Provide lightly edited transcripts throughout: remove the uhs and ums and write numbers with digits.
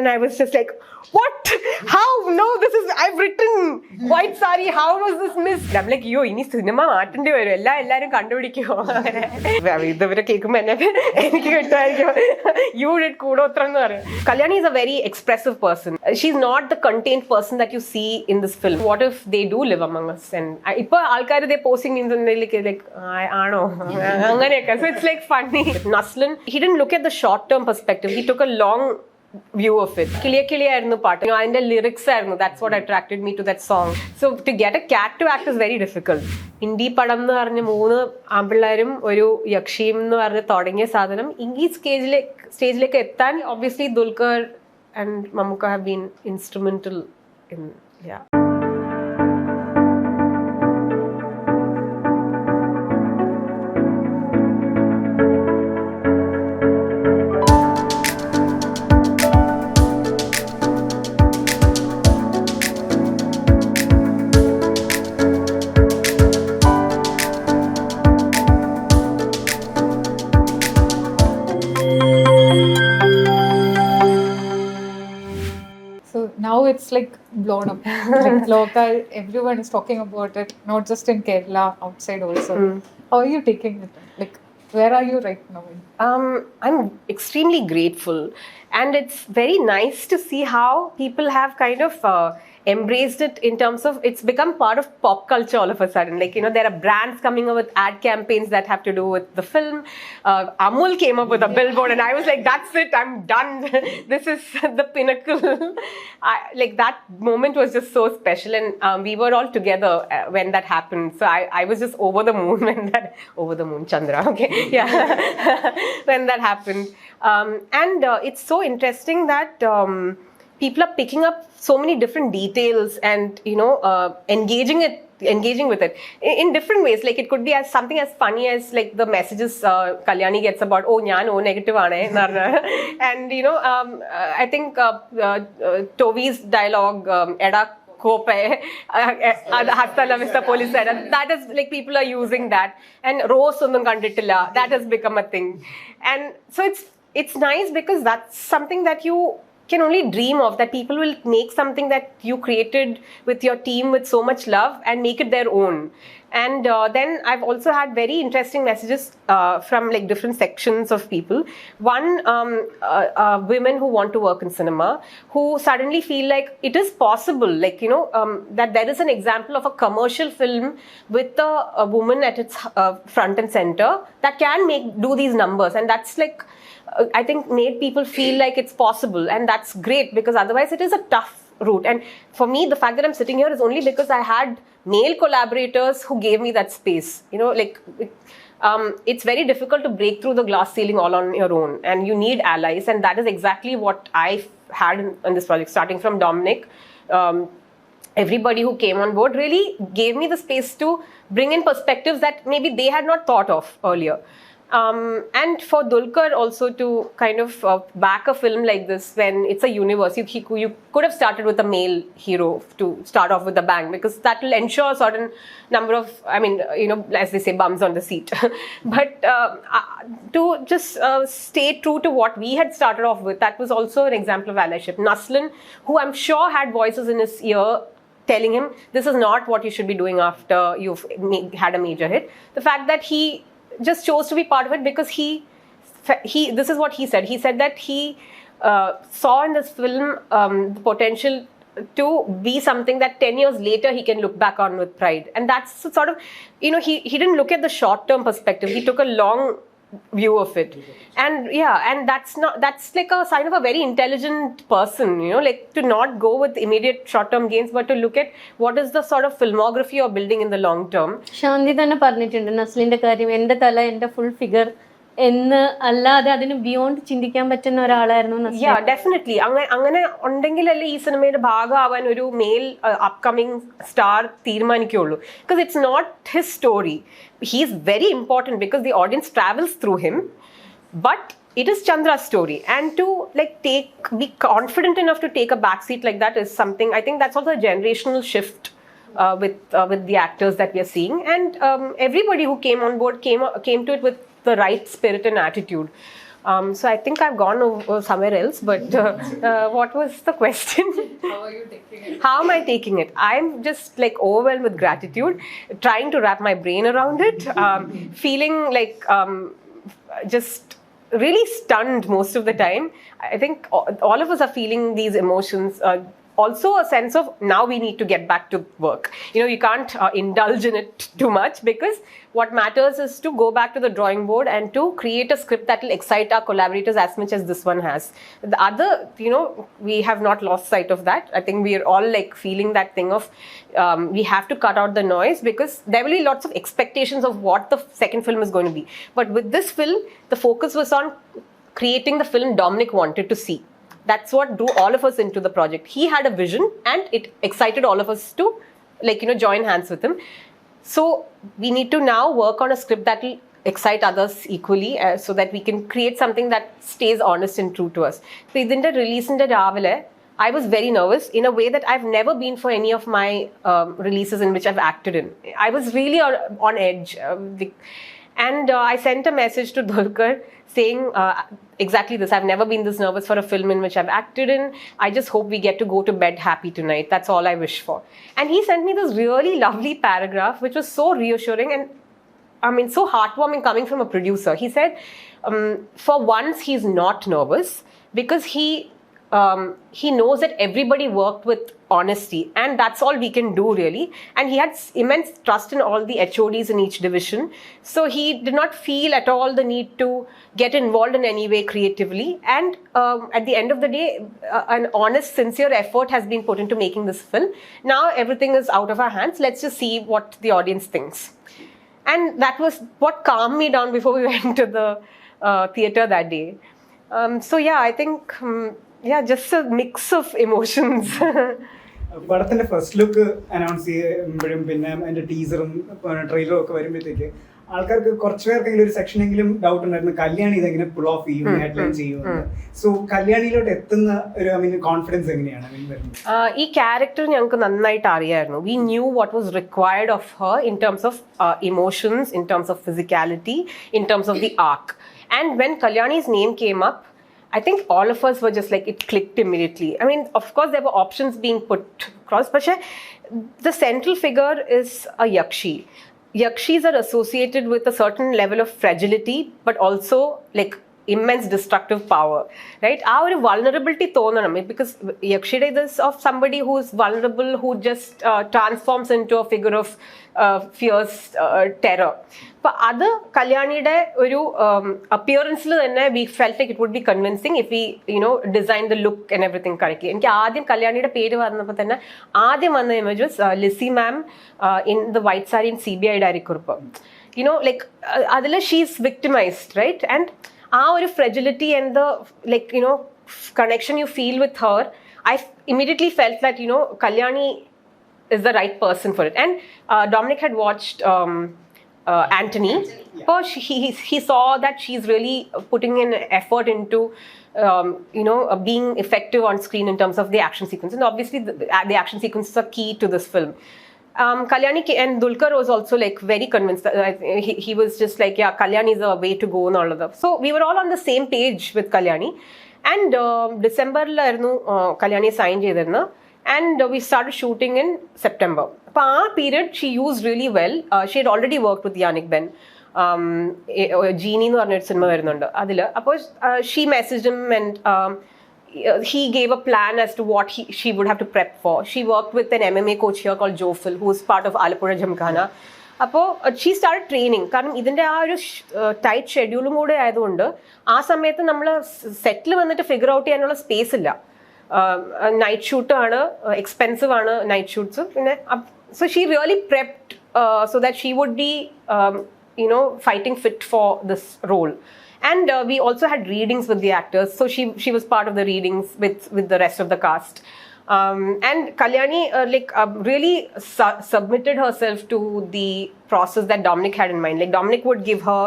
and I was just like, what? How? No, this is, I've written White Sari. How was this missed? I'm like, yo, ini cinema മാറ്റേണ്ടി വരും, എല്ലാരും കണ്ടുപിടിക്കുമോ? ഇതുവരെ കേൾക്കുമ്പോൾ എനിക്ക് കിട്ടുമായിരിക്കും, you did കൂടോത്രം എന്ന് പറയും. Kalyani is a very expressive person. She's not the contained person that you see in this film. What if they do live among us? And ഇപ്പോൾ ആൾക്കാർ they posting in like ആണോ അങ്ങനെയൊക്കെ. So it's like funny. Naslin, he didn't look at the short term perspective. He took a long view of it. Kiliye ആയിരുന്നു പാട്ട്, അതിന്റെ lyrics ആയിരുന്നു. That's what attracted me to that song. So to get a cat to act is very difficult. Indie പടം എന്ന് പറഞ്ഞ 3 ആമ്പിള്ളേരും ഒരു യക്ഷിയും എന്ന് പറഞ്ഞ് തുടങ്ങിയ സാധനം ഈ സ്റ്റേജിലേക്ക് എത്താൻ obviously Dulquer and Mammootty have been instrumental in, yeah. Now it's like blown up. Like Lokah, everyone is talking about it, not just in Kerala, outside also. How are you taking it? Like, where are you right now? I'm extremely grateful, and it's very nice to see how people have kind of embraced it in terms of it's become part of pop culture all of a sudden. Like, there are brands coming up with ad campaigns that have to do with the film. Amul came up with a billboard, and I was like, that's it, I'm done. This is the pinnacle. Like, that moment was just so special, and we were all together when that happened. So I was just over the moon over the moon, Chandra, okay, yeah, when that happened. And it's so interesting that people are picking up so many different details and engaging with it in different ways. Like, it could be as something as funny as like the messages Kalyani gets about, oh njan oh negative aane, and I think Tovi's dialogue, eda cope hastala mr police, that is like people are using that, and rose onnum kandittilla, that has become a thing. And so it's nice because that's something that you can only dream of, that people will make something that you created with your team with so much love and make it their own. And then I've also had very interesting messages from like different sections of people. One, women who want to work in cinema, who suddenly feel like it is possible, like, that there is an example of a commercial film with a woman at its front and center that can do these numbers. And that's like, I think made people feel like it's possible, and that's great, because otherwise it is a tough route. And for me, the fact that I'm sitting here is only because I had male collaborators who gave me that space. It's very difficult to break through the glass ceiling all on your own, and you need allies, and that is exactly what I had in this project. Starting from Dominic, everybody who came on board really gave me the space to bring in perspectives that maybe they had not thought of earlier. And for Dulquer also to kind of back a film like this when it's a universe. You could have started with a male hero to start off with a bang, because that will ensure a certain number of, as they say, bums on the seat. But to just stay true to what we had started off with, that was also an example of allyship. Naslin, who I'm sure had voices in his ear telling him, this is not what you should be doing after you've had a major hit. The fact that he just chose to be part of it because he this is what he said. He said that he saw in this film the potential to be something that 10 years later he can look back on with pride. And that's sort of, he didn't look at the short term perspective. He took a long view of it. And that's like a sign of a very intelligent person, like to not go with immediate short term gains, but to look at what is the sort of filmography you're building in the long term. Shanthi തന്നെ പറഞ്ഞിട്ടുണ്ട് നസ്ലിന്റെ കാര്യം, എന്റെ തല എന്റെ full figure എന്ന് അല്ലാതെ അതിന് beyond ചിന്തിക്കാൻ പറ്റുന്ന ഒരാളായിരുന്നു. ഡെഫിനറ്റ്ലി അങ്ങനെ ഉണ്ടെങ്കിലല്ലേ ഈ സിനിമയുടെ ഭാഗമാവാൻ ഒരു മെയിൽ അപ്കമിങ് സ്റ്റാർ തീരുമാനിക്കുള്ളൂ. Because it's not his story. He is very important because the audience travels through him, but it is Chandra's story, and to be confident enough to take a backseat like that is something. I think that's also a generational shift with the actors that we are seeing, and everybody who came on board came to it with the right spirit and attitude. So I think I've gone over somewhere else, but what was the question? How are you taking it? How am I taking it? I'm just like overwhelmed with gratitude, trying to wrap my brain around it, feeling like just really stunned most of the time. I think all of us are feeling these emotions. Also a sense of now we need to get back to work. You know, you can't indulge in it too much, because what matters is to go back to the drawing board and to create a script that will excite our collaborators as much as this one has. The other, you know, we have not lost sight of that. I think we are all like feeling that thing of we have to cut out the noise, because there will be lots of expectations of what the second film is going to be. But with this film, the focus was on creating the film Dominic wanted to see. That's what drew all of us into the project. He had a vision and it excited all of us to, like, you know, join hands with him. So we need to now work on a script that will excite others equally, so that we can create something that stays honest and true to us. So idinte release inde raavile I was very nervous in a way that I've never been for any of my releases in which I've acted in. I was really on edge. And I sent a message to Lokah saying exactly this. I've never been this nervous for a film in which I've acted in. I just hope we get to go to bed happy tonight. That's all I wish for. And he sent me this really lovely paragraph, which was so reassuring and, I mean, so heartwarming coming from a producer. He said, for once, he's not nervous, because he knows that everybody worked with honesty, and that's all we can do really. And he had immense trust in all the HODs in each division, so he did not feel at all the need to get involved in any way creatively. And at the end of the day, an honest, sincere effort has been put into making this film. Now everything is out of our hands. Let's just see what the audience thinks. And that was what calmed me down before we went to the theatre that day. So yeah, I think just a mix of emotions. പടത്തിന്റെ first look announce ചെയ്യുമ്പോഴും പിന്നെ അതിന്റെ ടീസറും ട്രെയിലറും ഒക്കെ വരുമ്പോഴത്തേക്ക് ആൾക്കാർക്ക് കുറച്ചു പേർക്കെങ്കിലും ഒരു സെക്ഷനെങ്കിലും ഡൗട്ട് ഉണ്ടായിരുന്നു, കല്യാണി ഇതെങ്ങനെ പുൾ ഓഫ് ചെയ്യും, ഹെഡ്ലൈൻ ചെയ്യുമെന്ന്. സോ കല്യാണിയിലോട്ട് എത്തുന്ന ഒരു കോൺഫിഡൻസ് എങ്ങനെയാണ് വരുന്നത്? ഈ ക്യാരക്ടർ ഞങ്ങൾക്ക് നന്നായിട്ട് അറിയായിരുന്നു. We knew what was required of her in terms of emotions, in terms of physicality, in terms of the arc. And when Kalyani's name came up, I think all of us were just like, it clicked immediately. I mean, of course, there were options being put across, but the central figure is a yakshi. Yakshis are associated with a certain level of fragility, but also like immense destructive power, right? Our vulnerability thonanam, because yakshi is of somebody who is vulnerable, who just transforms into a figure of fierce terror. But other Kalyanide oru appearance lu thanne we felt like it would be convincing if we, you know, designed the look and everything correctly. Enki aadyam Kalyanide peru varnappo thanne aadyam vanna image was Lissy ma'am in the white saree in CBI diary kurpa. You know, like adile she's victimized, right? And our fragility and the, like, you know, connection you feel with her, I immediately felt that, you know, Kalyani is the right person for it. And Dominic had watched Anthony. Yeah. He saw that she's really putting in effort into you know, being effective on screen in terms of the action sequence. And obviously the action sequences are key to this film. Kalyani and Lokah was also like very convinced that he was just like, yeah, Kalyani is a way to go and all of that. So we were all on the same page with Kalyani. And December la Kalyani signed cheyirunnu, and we started shooting in September. Appo aa period she used really well. She had already worked with Yannick Ben. Genie nu parnna cinema varunundu adile. Appo she messaged him, and he gave a plan as to what she would have to prep for. She worked with an MMA coach here called Jofil, who is part of Alapura Jhamkhana. അപ്പോൾ she start training. കാരണം ഇതിൻ്റെ ആ ഒരു tight ഷെഡ്യൂളും കൂടെ ആയതുകൊണ്ട് ആ സമയത്ത് നമ്മൾ സെറ്റിൽ വന്നിട്ട് ഫിഗർ ഔട്ട് ചെയ്യാനുള്ള സ്പേസ് ഇല്ല. നൈറ്റ് ഷൂട്ടാണ്, എക്സ്പെൻസീവ് ആണ് നൈറ്റ് ഷൂട്ട്സ്. പിന്നെ so she really prepped so that she would be you know, fighting fit for this role. And we also had readings with the actors, so she was part of the readings with the rest of the cast. And Kalyani really submitted herself to the process that Dominic had in mind. Like Dominic would give her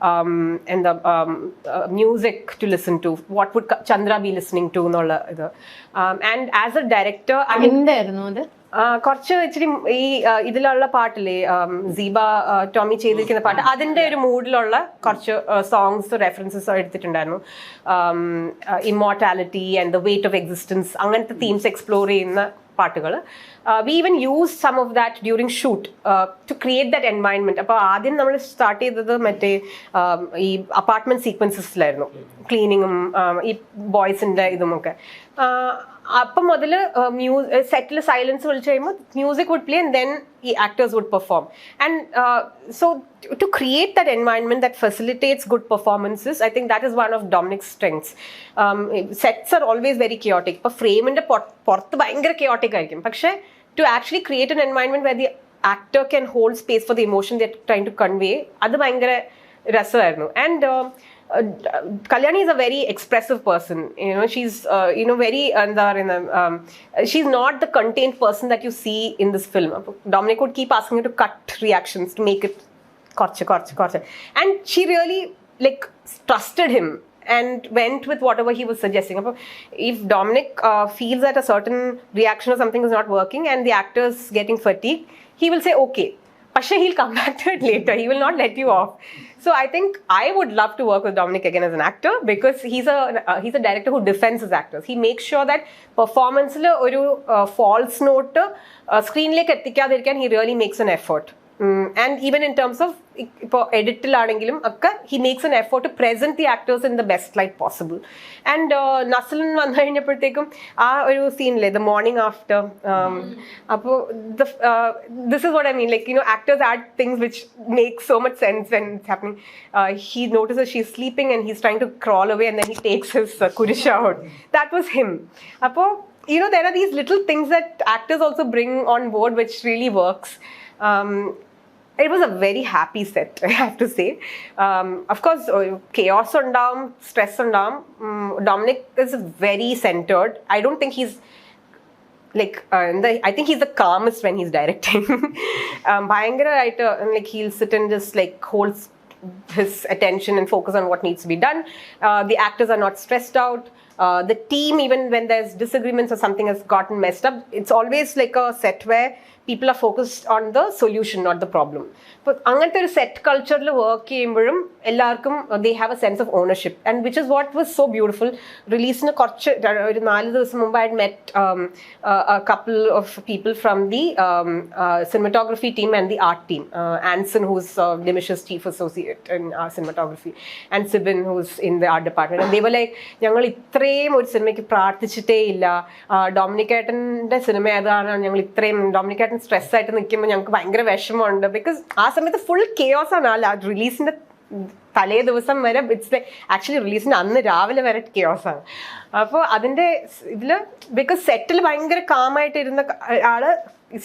and the music to listen to. What would Chandra be listening to? And as a director, കുറച്ച് ഇച്ചിരി ഈ ഇതിലുള്ള പാട്ടില്ലേ സീബ ടോമി ചെയ്തിരിക്കുന്ന പാട്ട് അതിൻ്റെ ഒരു മൂഡിലുള്ള കുറച്ച് സോങ്സ് റെഫറൻസസ് എടുത്തിട്ടുണ്ടായിരുന്നു. Immortality and the weight of existence അങ്ങനത്തെ തീംസ് എക്സ്പ്ലോർ ചെയ്യുന്ന പാട്ടുകൾ. We even use some of that during shoot to create that environment. അപ്പോൾ ആദ്യം നമ്മൾ സ്റ്റാർട്ട് ചെയ്തത് മറ്റേ ഈ അപ്പാർട്ട്മെന്റ് സീക്വൻസസിലായിരുന്നു, ക്ലീനിങ്ങും ഈ ബോയ്സിന്റെ ഇതുമൊക്കെ. അപ്പം മുതൽ സെറ്റിൽ സൈലൻസ് വിളിച്ചു കഴിയുമ്പോൾ music would play and then ഈ actors would perform. And so to create that environment that facilitates good performances, I think that is one of Dominic's strengths. Sets are always very chaotic. But frame inde porthu bhayangara chaotic aayirkum, പക്ഷേ to actually create an environment where the actor can hold space for the emotion they're trying to convey, adu bhayangara rasayirunnu. And Kalyani is a very expressive person. She's very she's not the contained person that you see in this film. Dominic would keep asking her to cut reactions to make it korche. And she really trusted him and went with whatever he was suggesting. If Dominic feels that a certain reaction or something is not working and the actor's getting fatigued, he will say okay. Pasha, he'll come back to it later. He will not let you off. So I think I would love to work with Dominic again as an actor, because he's a director who defends his actors. He makes sure that performance le oru false note screen like ettikkadirikkan he really makes an effort. And even in terms of editil he makes an effort to present the actors in the best light possible. And Naslin vannu kayinapputhekkum scene the morning after this is what I mean, actors add things which make so much sense when it's happening. He notices she's sleeping and he's trying to crawl away and then he takes his kurisha out. That was him. There are these little things that actors also bring on board which really works. It was a very happy set, I have to say. Of course, chaos undam, stress undam. Dominic is very centered. I don't think he's I think he's the calmest when he's directing. Bhayangara writer, he'll sit and just holds his attention and focus on what needs to be done. The actors are not stressed out. The team, even when there's disagreements or something has gotten messed up, it's always like a set where people are focused on the solution, not the problem. But angante oru set culture la work cheyyumbozhum ellarkum they have a sense of ownership, and which is what was so beautiful. Release na korchu oru 4 divasam mumba I had met a couple of people from the cinematography team and the art team. Anson, who's Nimish's chief associate in cinematography, and Sibin, who's in the art department, and they were like, ഞങ്ങൾ ഇത്രയും ഒരു സിനിമയ്ക്ക് പ്രാർത്ഥിച്ചിട്ടേ ഇല്ല, Dominic ഏട്ടൻ്റെ cinema ഏതാണ്, ഞങ്ങൾ ഇത്രയും Dominic ഏട്ടൻ സ്ട്രെസ് ആയിട്ട് നിൽക്കുമ്പോൾ ഞങ്ങൾക്ക് ഭയങ്കര വിഷമമുണ്ട്. ബിക്കോസ് ആ സമയത്ത് ഫുൾ കെയോസ് ആണ്. റിലീസിന്റെ തലേ ദിവസം വരെ ഇറ്റ്സ് ആക്ച്വലി റിലീസിന്റെ അന്ന് രാവിലെ വരെ കെയോസ് ആണ്. അപ്പോൾ അതിന്റെ ഇതില് ബിക്കോസ് സെറ്റിൽ ഭയങ്കര കാമായിട്ട് ഇരുന്ന ആള്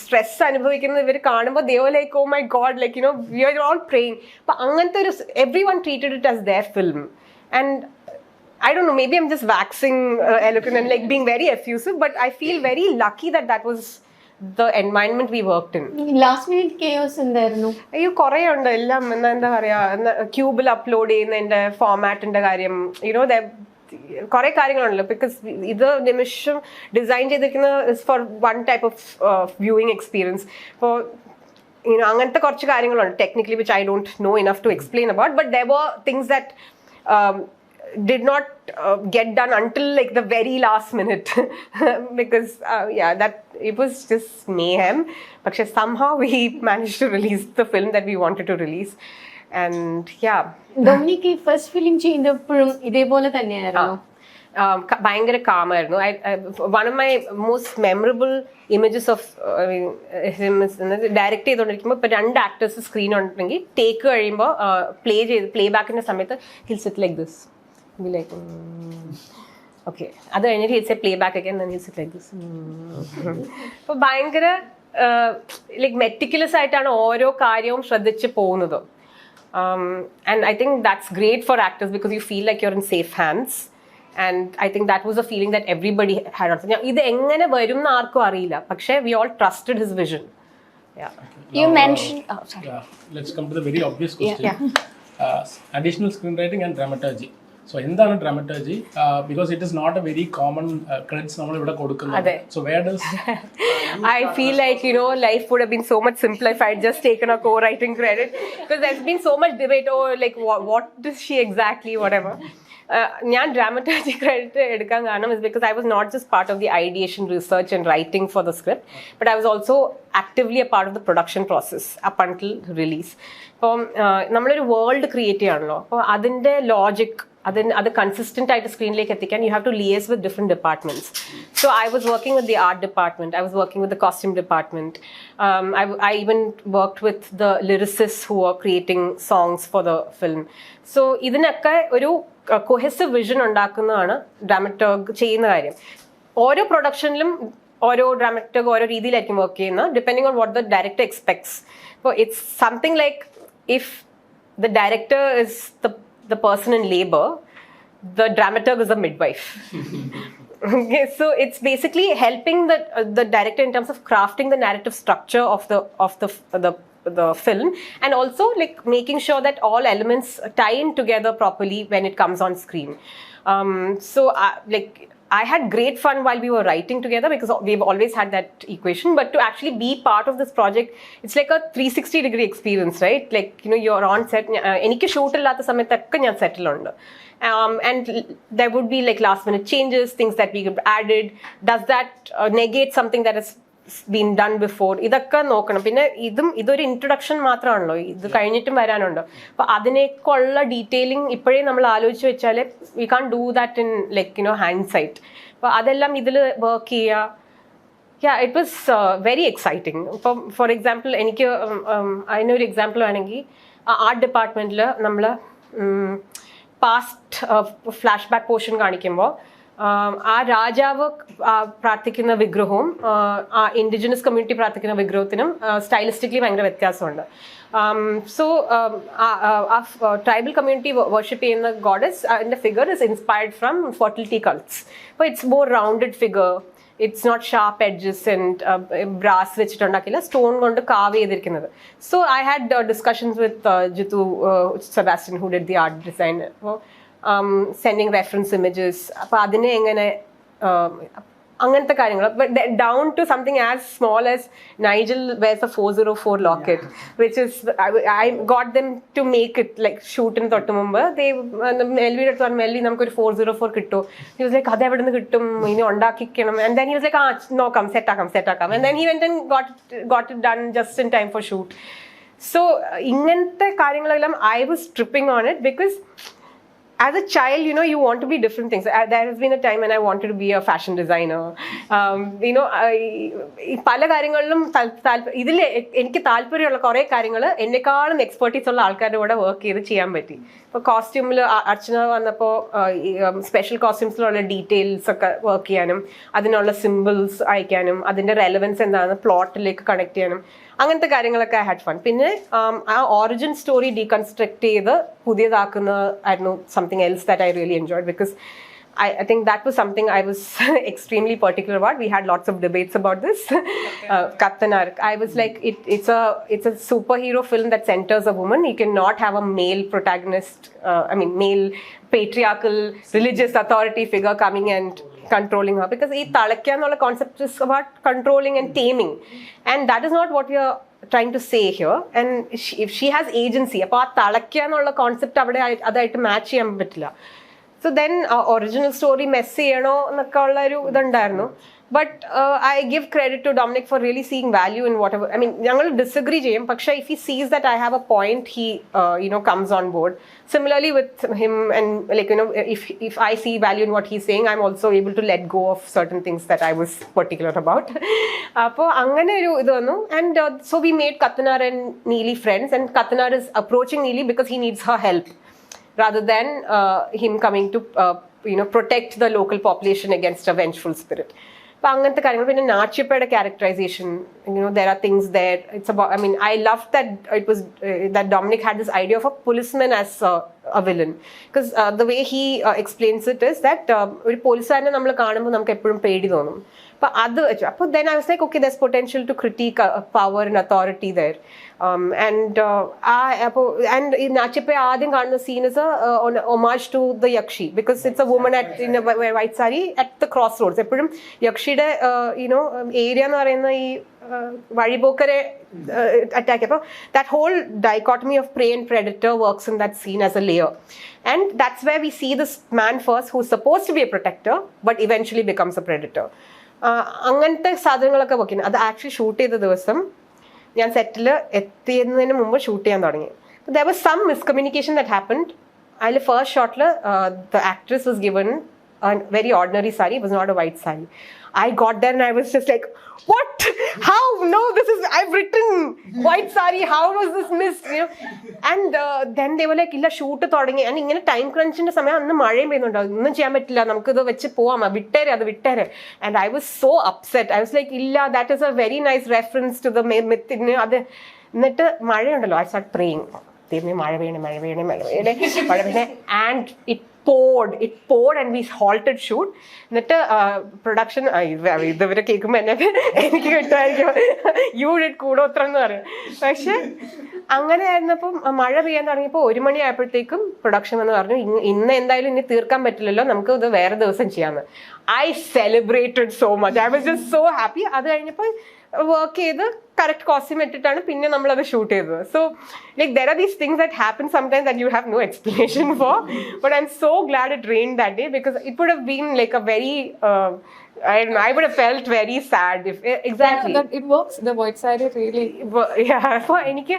സ്ട്രെസ് അനുഭവിക്കുന്ന ഇവർ കാണുമ്പോൾ they were like, oh my god, we are all praying. അപ്പൊ അങ്ങനത്തെ ഒരു everyone treated it as their film. And I don't know, maybe I'm just waxing eloquent and being very effusive, but I feel very lucky that was the environment we worked in. Last minute chaos എന്തായിരുന്നു? അയ്യോ കുറേ ഉണ്ട്. എല്ലാം എന്താ പറയാ, ക്യൂബിൽ upload ചെയ്യുന്നതിന്റെ ഫോമാറ്റിന്റെ കാര്യം, കുറെ കാര്യങ്ങളുണ്ടല്ലോ. ബിക്കോസ് ഇത് നിമിഷം ഡിസൈൻ ചെയ്തിരിക്കുന്ന for one type of viewing experience. അപ്പോൾ അങ്ങനത്തെ കുറച്ച് കാര്യങ്ങളുണ്ട് technically which I don't know enough to explain about, but there were things that did not get done until the very last minute because that it was just mayhem, but somehow we managed to release the film that we wanted to release. And Dominic first film ചെയ്തപ്പോഴും ഇതേപോലെ തന്നെയായിരുന്നു? ഭയങ്കര കാമായിരുന്നു. One of my most memorable images of him is direct ചെയ്തുകൊണ്ടിരിക്കുമ്പോൾ ഇപ്പോൾ 2 actors screen ഉണ്ടെങ്കിൽ take കഴിയുമ്പോൾ play ബാക്കിന്റെ സമയത്ത് he'll sit like this. Be like, okay. അത് കഴിഞ്ഞിട്ട് he'll say play back again, then he'll sit like this. അപ്പോൾ ഭയങ്കര meticulous ആയിട്ടാണ് ഓരോ കാര്യവും ശ്രദ്ധിച്ച് പോകുന്നത്. And I think that's great for actors because you feel like you're in safe hands. And I think that was a feeling that everybody had. ഇത് എങ്ങനെ വരും എന്ന് ആർക്കും അറിയില്ല, പക്ഷേ we all trusted his vision. Yeah. You mentioned... let's come to the very obvious question. Additional screenwriting and dramaturgy. So എന്താണ് dramaturgy? Because it is not a very common credits നമ്മൾ ഇവിടെ കൊടുക്കുന്നത്. So where does I feel like, you know, life would have been so much simpler if I had just taken a co-writing credit, because there's been so much debate, like what is she exactly, whatever. ഞാൻ dramaturgy credit എടുക്കാൻ കാരണം is because I was not just part of the ideation, research and writing for the script, but I was also actively a part of the production process up until release. അപ്പം നമ്മളൊരു world create ചെയ്യാണല്ലോ, അപ്പോൾ അതിൻ്റെ logic അത് consistent ആയിട്ട് സ്ക്രീനിലേക്ക് എത്തിക്കാൻ you have to liaise with different departments. So I was working with the art department, I was working with the costume department, I even worked with the lyricists who were creating songs for the film. So ഇതിനൊക്കെ ഒരു കൊഹെസീവ് vision ഉണ്ടാക്കുന്നതാണ് ഡ്രാമറ്റർഗ് ചെയ്യുന്ന കാര്യം. ഓരോ പ്രൊഡക്ഷനിലും ഓരോ ഡ്രാമറ്റർഗ് ഓരോ രീതിയിലായിരിക്കും work ചെയ്യുന്നത്, depending on what the director expects. അപ്പോൾ it's something like if the director is the person in labor, the dramaturg is a midwife. Okay, so it's basically helping the director in terms of crafting the narrative structure of the film, and also like making sure that all elements tie in together properly when it comes on screen. So like I had great fun while we were writing together, because we've always had that equation. But to actually be part of this project, it's like a 360-degree experience, right? Like, you know, you're on set. Enike shoot illatha samayathakke njan settle undu. And there would be like last minute changes, things that we could added. Does that negate something that has been done before? ഇതൊക്കെ നോക്കണം. പിന്നെ ഇതൊരു introduction മാത്രമാണല്ലോ, ഇത് കഴിഞ്ഞിട്ടും വരാനുണ്ട്. അപ്പോൾ അതിനേക്കുള്ള detailing ഇപ്പോഴേ നമ്മൾ ആലോചിച്ച് വെച്ചാൽ we can do that in like, you know, hindsight. അപ്പോൾ അതെല്ലാം ഇതിൽ വർക്ക് ചെയ്യുക. Yeah, it was very exciting. ഇപ്പം ഫോർ എക്സാമ്പിൾ എനിക്ക് അതിനൊരു എക്സാമ്പിൾ വേണമെങ്കിൽ, ആർട്ട് ഡിപ്പാർട്ട്മെൻറ്റിൽ നമ്മൾ പാസ്റ്റ് ഫ്ലാഷ് ബാക്ക് പോർഷൻ കാണിക്കുമ്പോൾ ആ രാജാവ് പ്രാർത്ഥിക്കുന്ന വിഗ്രഹവും ആ ഇൻഡിജിനസ് കമ്മ്യൂണിറ്റി പ്രാർത്ഥിക്കുന്ന വിഗ്രഹത്തിനും സ്റ്റൈലിസ്റ്റിക്കലി ഭയങ്കര വ്യത്യാസമുണ്ട്. സോ ട്രൈബൽ കമ്മ്യൂണിറ്റി വർഷിപ്പ് ചെയ്യുന്ന ഗോഡസ് അതിൻ്റെ figure is inspired from fertility cults. അപ്പോൾ it's more rounded figure, it's not sharp edges and brass വെച്ചിട്ടുണ്ടാക്കില്ല, സ്റ്റോൺ കൊണ്ട് കാവ് ചെയ്തിരിക്കുന്നത്. So I had discussions with Jithu Sebastian who did the art design. അപ്പോൾ sending reference images, അപ്പോൾ അതിനെ എങ്ങനെ അങ്ങനത്തെ കാര്യങ്ങൾ. But down to something as small as Nigel wears a 404 locket, which is I got dum to make it like ഷൂട്ടിന് തൊട്ട് മുമ്പ്. മെൽവിയുടെ അടുത്ത് പറഞ്ഞു, മെൽവി നമുക്കൊരു 404 കിട്ടുമോ? ഹി വാസ് ലൈക്ക്, അത് എവിടെ നിന്ന് കിട്ടും, ഇനി ഉണ്ടാക്കിക്കണം. And then he was like, നോക്കാം, സെറ്റാക്കാം. And then he went and got it done just in time for shoot. So ഇങ്ങനത്തെ കാര്യങ്ങളെല്ലാം I was tripping on it, because as a child, you know, you want to be different things. There has been a time when I wanted to be a fashion designer. You know, പല കാര്യങ്ങളിലും ഇതിൽ എനിക്ക് താല്പര്യമുള്ള കുറേ കാര്യങ്ങൾ എന്നെക്കാളും expertise ഉള്ള ആൾക്കാരുടെ കൂടെ വർക്ക് ചെയ്ത് ചെയ്യാൻ പറ്റി. ഇപ്പോൾ കോസ്റ്റ്യൂമിൽ അർച്ചന വന്നപ്പോൾ സ്പെഷ്യൽ കോസ്റ്റ്യൂംസിലുള്ള ഡീറ്റെയിൽസ് ഒക്കെ വർക്ക് ചെയ്യാനും അതിനുള്ള സിമ്പിൾസ് അയക്കാനും അതിൻ്റെ റെലവൻസ് എന്താണ് പ്ലോട്ടിലേക്ക് കണക്ട് ചെയ്യാനും അങ്ങനത്തെ കാര്യങ്ങളൊക്കെ ഐ ഹാഡ് ഫൺ. പിന്നെ ആ ഓറിജിൻ സ്റ്റോറി ഡീകൺസ്ട്രക്ട് ചെയ്ത് പുതിയതാക്കുന്ന ആയിരുന്നു something else that I really enjoyed, because I think that was something I was extremely particular about. We had lots of debates about this. Captain Ark. I was like, it's a superhero film that centers a woman. You cannot have a male protagonist, male patriarchal religious authority figure coming and controlling her, because ee talakya ennolla concept is about controlling and taming, and that is not what we are trying to say here. And if she has agency, appo aa talakya ennolla concept avade adayitte match cheyan pattilla. So then original story mess ചെയ്യണോ എന്നൊക്കെ ഉള്ള ഒരു ഇതുണ്ടായിരുന്നു. But I give credit to Dominic for really seeing value in whatever. I mean, ഞങ്ങൾ disagree ചെയ്യും, പക്ഷേ if he sees that I have a point, he comes on board. Similarly with him, and like, you know, if I see value in what he's saying, I'm also able to let go of certain things that I was particular about. അപ്പോൾ അങ്ങനെ ഒരു ഇത് വന്നു. And so we made Kathanar and Neeli friends, and Kathanar is approaching Neeli because he needs her help, rather than him coming to protect the local population against a vengeful spirit. അപ്പോൾ അങ്ങനത്തെ കാര്യങ്ങൾ. പിന്നെ നാച്ചിപ്പയുടെ characterisation, there are things there. It's about, I love that it was that Dominic had this idea of a policeman as a villain, because the way he explains it is that ഒരു പോലീസുകാരനെ നമ്മൾ കാണുമ്പോൾ നമുക്ക് എപ്പോഴും പേടി തോന്നും. അപ്പോൾ then I was like, okay, there's potential to critique power and authority there. And in Nachippe ആദ്യം കാണുന്ന scene is an homage to the yakshi, because it's a woman in a white sari at the crossroads. എപ്പോഴും യക്ഷിയുടെ area എന്ന് പറയുന്ന ഈ വഴിപോക്കരെ attack. അപ്പോൾ that whole dichotomy of prey and predator works in that scene as a layer. And that's where we see this man first who's supposed to be a protector but eventually becomes a predator. അങ്ങനത്തെ സാധനങ്ങളൊക്കെ വെക്കുന്നു. അത് actually shoot ചെയ്ത ദിവസം ഞാൻ സെറ്റിൽ എത്തിയതിന് മുമ്പ് shoot ചെയ്യാൻ തുടങ്ങി. There was some miscommunication that happened. അതിൽ first ഷോട്ടിൽ the actress was given a very ordinary sari. It was not a white sari. I got there and I was just like, what? How? No, I've written white sari. How was this missed? And then they were like, illa shoot തുടങ്ങി. And ഇങ്ങനെ time ക്രഞ്ചിന്റെ സമയം അന്ന് മഴയും പെയ്യുന്നുണ്ടാവും, ഒന്നും ചെയ്യാൻ പറ്റില്ല, നമുക്കിത് വെച്ച് പോവാം, വിട്ടേരെ. And I was so upset. I was like, ഇല്ല, that is a very nice reference to the myth. അത് എന്നിട്ട് മഴയുണ്ടല്ലോ, I started praying. മഴ പെയ്യണേ. And it poured and we halted shoot. എന്നിട്ട് പ്രൊഡക്ഷൻ ഇതുവരെ കേൾക്കുമ്പോൾ എനിക്ക് കിട്ടുമായിരിക്കും, യു ഡിഡ് കൂടോത്രം എന്ന് പറയും. പക്ഷെ അങ്ങനെ ആയിരുന്നപ്പം മഴ പെയ്യാൻ തുടങ്ങിയപ്പോൾ 1 മണി ആയപ്പോഴത്തേക്കും പ്രൊഡക്ഷൻ എന്ന് പറഞ്ഞു, ഇന്ന് എന്തായാലും ഇനി തീർക്കാൻ പറ്റില്ലല്ലോ, നമുക്ക് ഇത് വേറെ ദിവസം ചെയ്യാമെന്ന്. I celebrated so much. I was just so happy. അത് കഴിഞ്ഞപ്പോൾ വർക്ക് ചെയ്ത് കറക്റ്റ് കോസ്റ്റ്യൂം ഇട്ടിട്ടാണ് പിന്നെ നമ്മളത് ഷൂട്ട് ചെയ്തത്. So like there are these things that happen sometimes that you have no explanation for, but I'm so glad it rained that day, because it would have been like a very I would have felt very sad if exactly. Yeah, it works. The white sari really. Yeah, so എനിക്ക്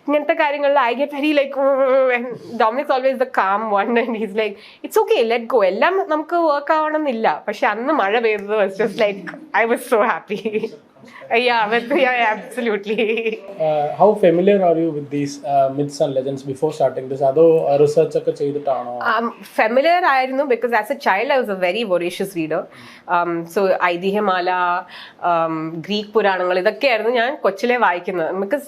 ഇങ്ങനത്തെ കാര്യങ്ങളിൽ I get very like, and Dominic's always the calm one, and he's like, it's okay, let go. എല്ലാം നമുക്ക് work ആവണമെന്നില്ല. പക്ഷെ അന്ന് മഴ പെയ്തത് was just like, I was so happy. Yeah, absolutely. How familiar are you with these myths and legends before starting this? Ado research ഒക്കെ ചെയ്തിട്ടാണോ? Familiar ആയിരുന്നു, because as a child I was a very voracious reader. So Aithihyamala, Greek പുരാണങ്ങൾ, ഇതൊക്കെയായിരുന്നു ഞാൻ കൊച്ചിലെ വായിക്കുന്നത്. Because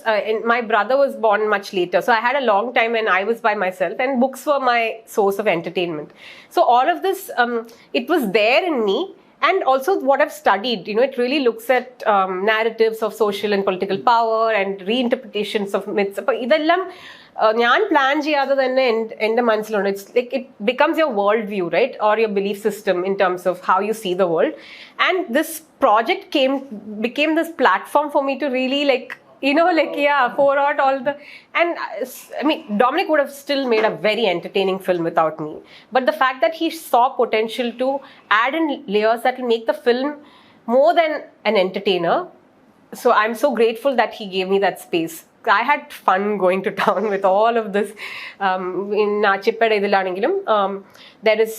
my brother was born much later, so I had a long time when I was by myself, and books were my source of entertainment. So all of this, it was there in me. And also what I've studied, it really looks at narratives of social and political power and reinterpretations of myths. അപ്പോൾ ഇതെല്ലാം ഞാൻ plan ചെയ്യാതെ തന്നെ എൻ്റെ മനസ്സിലുണ്ട്. It's like it becomes your world view, right, or your belief system in terms of how you see the world. And this project became this platform for me to really pour out all the, and I mean, Dominic would have still made a very entertaining film without me. But the fact that he saw potential to add in layers that will make the film more than an entertainer. So I'm so grateful that he gave me that space. I had fun going to town with all of this. In Nachippede idilanengilum, there is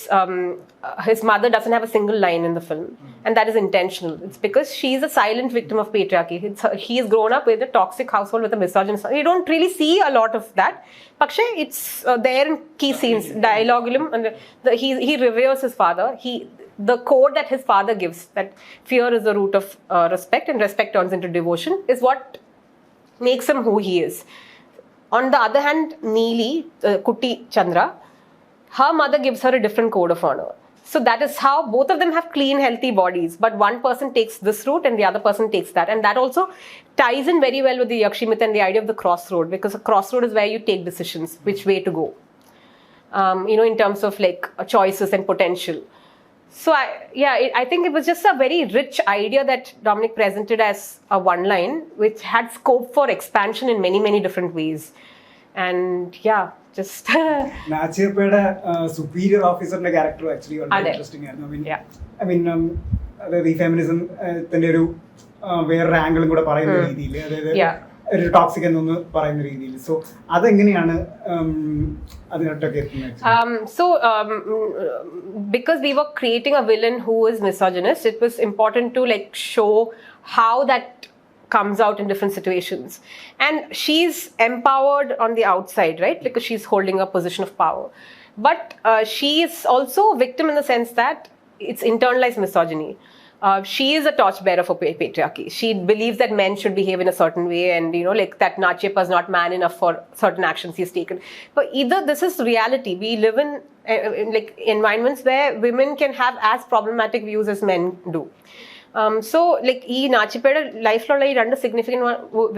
his mother doesn't have a single line in the film, and that is intentional. It's because she's a silent victim of patriarchy. He has grown up with a toxic household with a misogynist. You don't really see a lot of that, but it's there in key scenes, dialogue-ilum, and he reveres his father. The code that his father gives, that fear is the root of respect, and respect turns into devotion, is what makes him who he is. On the other hand, Neeli, Kutti Chandra, her mother gives her a different code of honor. So that is how both of them have clean, healthy bodies, but one person takes this route and the other person takes that. And that also ties in very well with the yakshi myth and the idea of the crossroad, because a crossroad is where you take decisions, which way to go, in terms of like choices and potential. So I think it was just a very rich idea that Dominic presented as a one line, which had scope for expansion in many, many different ways. And just നാച്ചിയപ്പയുടെ superior officer-ന്റെ character actually വളരെ interesting ആയിരുന്നു. I mean, അതായത് ഈ ഫെമിനിസത്തിന്റെ ഒരു വേറൊരു ആംഗിളും കൂടെ പറയുന്ന രീതിയിൽ, അതായത് ഒരു ടോക്സിക് എന്നൊന്ന് പറയുന്ന രീതിയിൽ. സോ അതെങ്ങനെയാണ് അതിനൊട്ടൊക്കെ എത്തുന്നത്? So because we were creating a villain who is misogynist, it was important to like show how that comes out in different situations. And she's empowered on the outside, right, because she's holding a position of power, but she is also a victim in the sense that it's internalized misogyny. she is a torchbearer for patriarchy. She believes that men should behave in a certain way, and like that Nachiyappa is not man enough for certain actions he's taken. But either this is reality. We live in like environments where women can have as problematic views as men do. So like ee Nachiyappയുടെ ലൈഫിലുള്ള ഈ രണ്ട് significant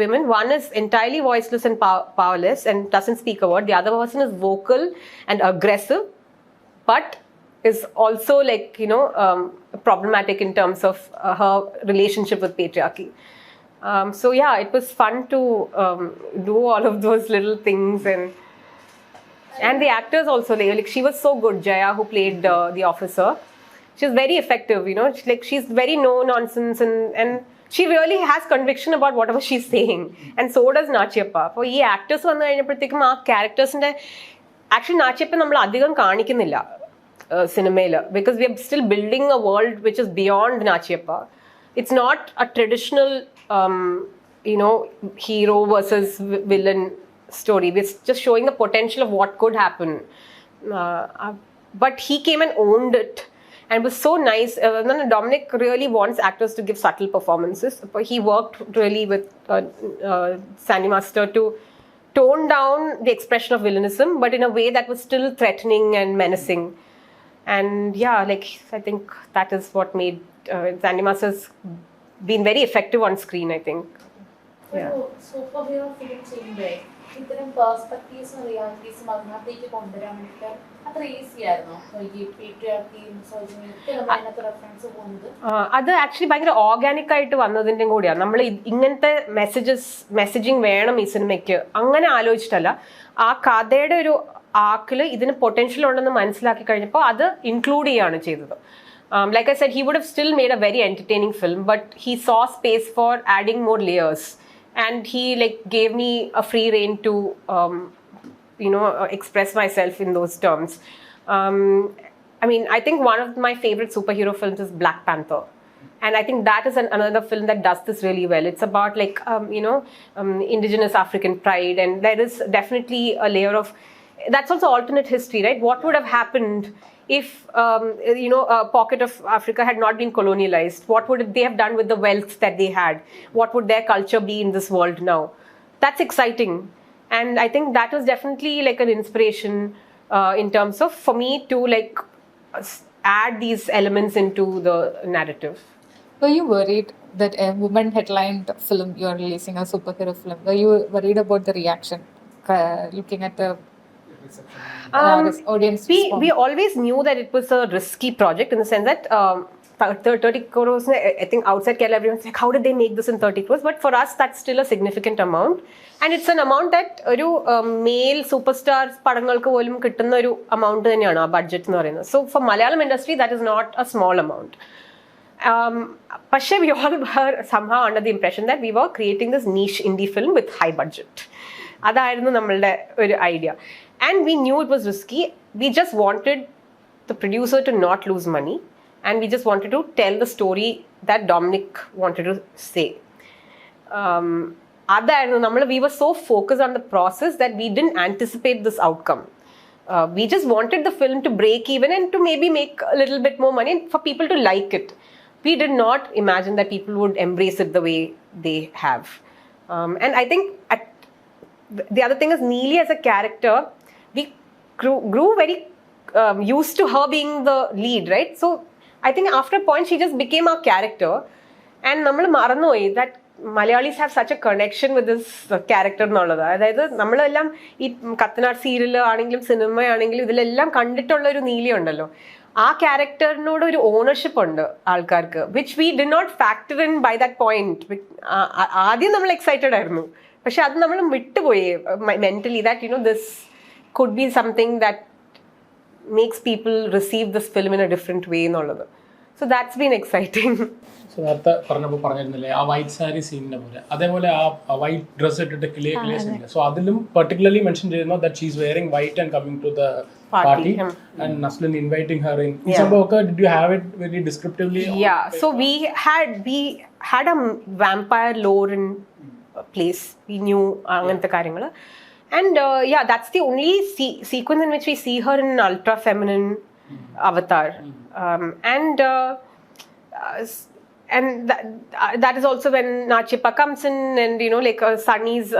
women, one is entirely voiceless and powerless and doesn't speak a word. The other person is vocal and aggressive, but is also like problematic in terms of her relationship with patriarchy. So yeah, it was fun to do all of those little things, and the actors also, like she was so good. Jaya, who played the officer, she was very effective. She's very no nonsense, and she really has conviction about whatever she's saying, and so does Nachiyappa. For ee actors vannu kazhinappathekkum aa characters inde actually Nachiyappa nammal adhigam kaanikkuniല്ല cinema, because we are still building a world which is beyond Nachiyappa. It's not a traditional hero versus villain story. We're just showing the potential of what could happen, but he came and owned it, and it was so nice. Dominic really wants actors to give subtle performances. He worked really with Sandy Master to tone down the expression of villainism, but in a way that was still threatening and menacing. And yeah, like I think that is what made Sandy Master's been very effective on screen, I think. Yeah. Super hero film ചെയ്യുമ്പോഴേ ഇത്തരം പെർസ്പെക്റ്റീവ്സും റിയാലിറ്റീസും അതിനകത്തേക്ക് കൊണ്ടുവരാൻ വേണ്ടിയിട്ട് അത്ര easy ആയിരുന്നോ? ഈ പേട്രിയാർക്കിയും മിസോജിനിയും ഒക്കെ നമ്മൾ അതിനകത്ത് റെഫറൻസ് പോകുന്നത് അത് ആക്ച്വലി ഭയങ്കര ഓർഗാനിക് ആയിട്ട് വന്നതിൻ്റെയും കൂടിയാണ്. നമ്മൾ ഇങ്ങനത്തെ മെസ്സേജിങ് വേണം ഈ സിനിമയ്ക്ക് അങ്ങനെ ആലോചിച്ചിട്ടല്ല. ആ കഥയുടെ ഒരു ആർക്കിൽ ഇതിന് പൊട്ടൻഷ്യൽ ഉണ്ടെന്ന് മനസ്സിലാക്കി കഴിഞ്ഞപ്പോൾ അത് ഇൻക്ലൂഡ് ചെയ്യുകയാണ് ചെയ്തത്. Like I said, he would have still made a very entertaining film, but he saw space for adding more layers, and he like gave me a free rein to express myself in those terms. I mean, I think one of my favorite superhero films is Black Panther, and I think that is another film that does this really well. It's about like indigenous African pride, and there is definitely a layer of that's also alternate history, right? What would have happened if a pocket of Africa had not been colonialized? What would they have done with the wealth that they had? What would their culture be in this world now? That's exciting, and I think that was definitely like an inspiration in terms of for me to like add these elements into the narrative. Were you worried that a woman headlined film you are releasing, a superhero film? Were you worried about the reaction looking at the audience? We always knew that it was a risky project in the sense that 30 crores, I think outside Kerala everyone's like, how did they make this in 30 crores? But for us that's still a significant amount, and it's an amount that ഒരു male superstars പടങ്ങൾക്ക് പോലും കിട്ടുന്ന ഒരു amount തന്നെയാണ് ആ budget എന്ന് പറയുന്നത്. So for Malayalam industry that is not a small amount. പക്ഷേ we all were somehow under the impression that we were creating this niche indie film with high budget. അതായിരുന്നു നമ്മളുടെ ഒരു idea. And we knew it was risky. We just wanted the producer to not lose money, and we just wanted to tell the story that Dominic wanted to say. We were so focused on the process that we didn't anticipate this outcome. We just wanted the film to break even and to maybe make a little bit more money and for people to like it. We did not imagine that people would embrace it the way they have. And I think the other thing is Neeli as a character, we grew very used to her being the lead, right? So I think after a point she just became our character, and nammal marannoi that Malayalis have such a connection with this character എന്നുള്ളത്. അതായത് നമ്മളെല്ലാം ഈ കത്തനാട് serial ആണെങ്കിലും cinema ആണെങ്കിലും ഇതിലെല്ലാം കണ്ടിട്ടുള്ള ഒരു നീലി ഉണ്ടല്ലോ, ആ ക്യാരക്ടറിനോട് ഒരു ഓണർഷിപ്പ് ഉണ്ട് ആൾക്കാർക്ക്, which we did not factor in by that point. ആദ്യം നമ്മൾ എക്സൈറ്റഡ് ആയിരുന്നു, പക്ഷെ അത് നമ്മൾ വിട്ടുപോയി mentally that this could be something that makes people receive this film in a different way എന്നുള്ളത്. So that's been exciting. So നേരത്തെ പറഞ്ഞിരുന്നില്ലേ ആ വൈറ്റ് സാരി സീനിന്റെ പോലെ, അതേപോലെ ആ വൈറ്റ് ഡ്രസ് ഇട്ടിട്ട് കിളിയെ സീനില്ല. സോ അതിലും പെർട്ടിക്കുലർലി മെൻഷൻ ചെയ്യുന്നു that she is wearing white and coming to the party and Naslin inviting her in. ഈ സംഭവമൊക്കെ did you have it very descriptively? Yeah, so we had a vampire lore in place. We knew അങ്ങനത്തെ കാര്യങ്ങൾ. And yeah, that's the only sequence in which we see her in an ultra feminine avatar. And and that is also when Nachipa comes in, and like Sunny's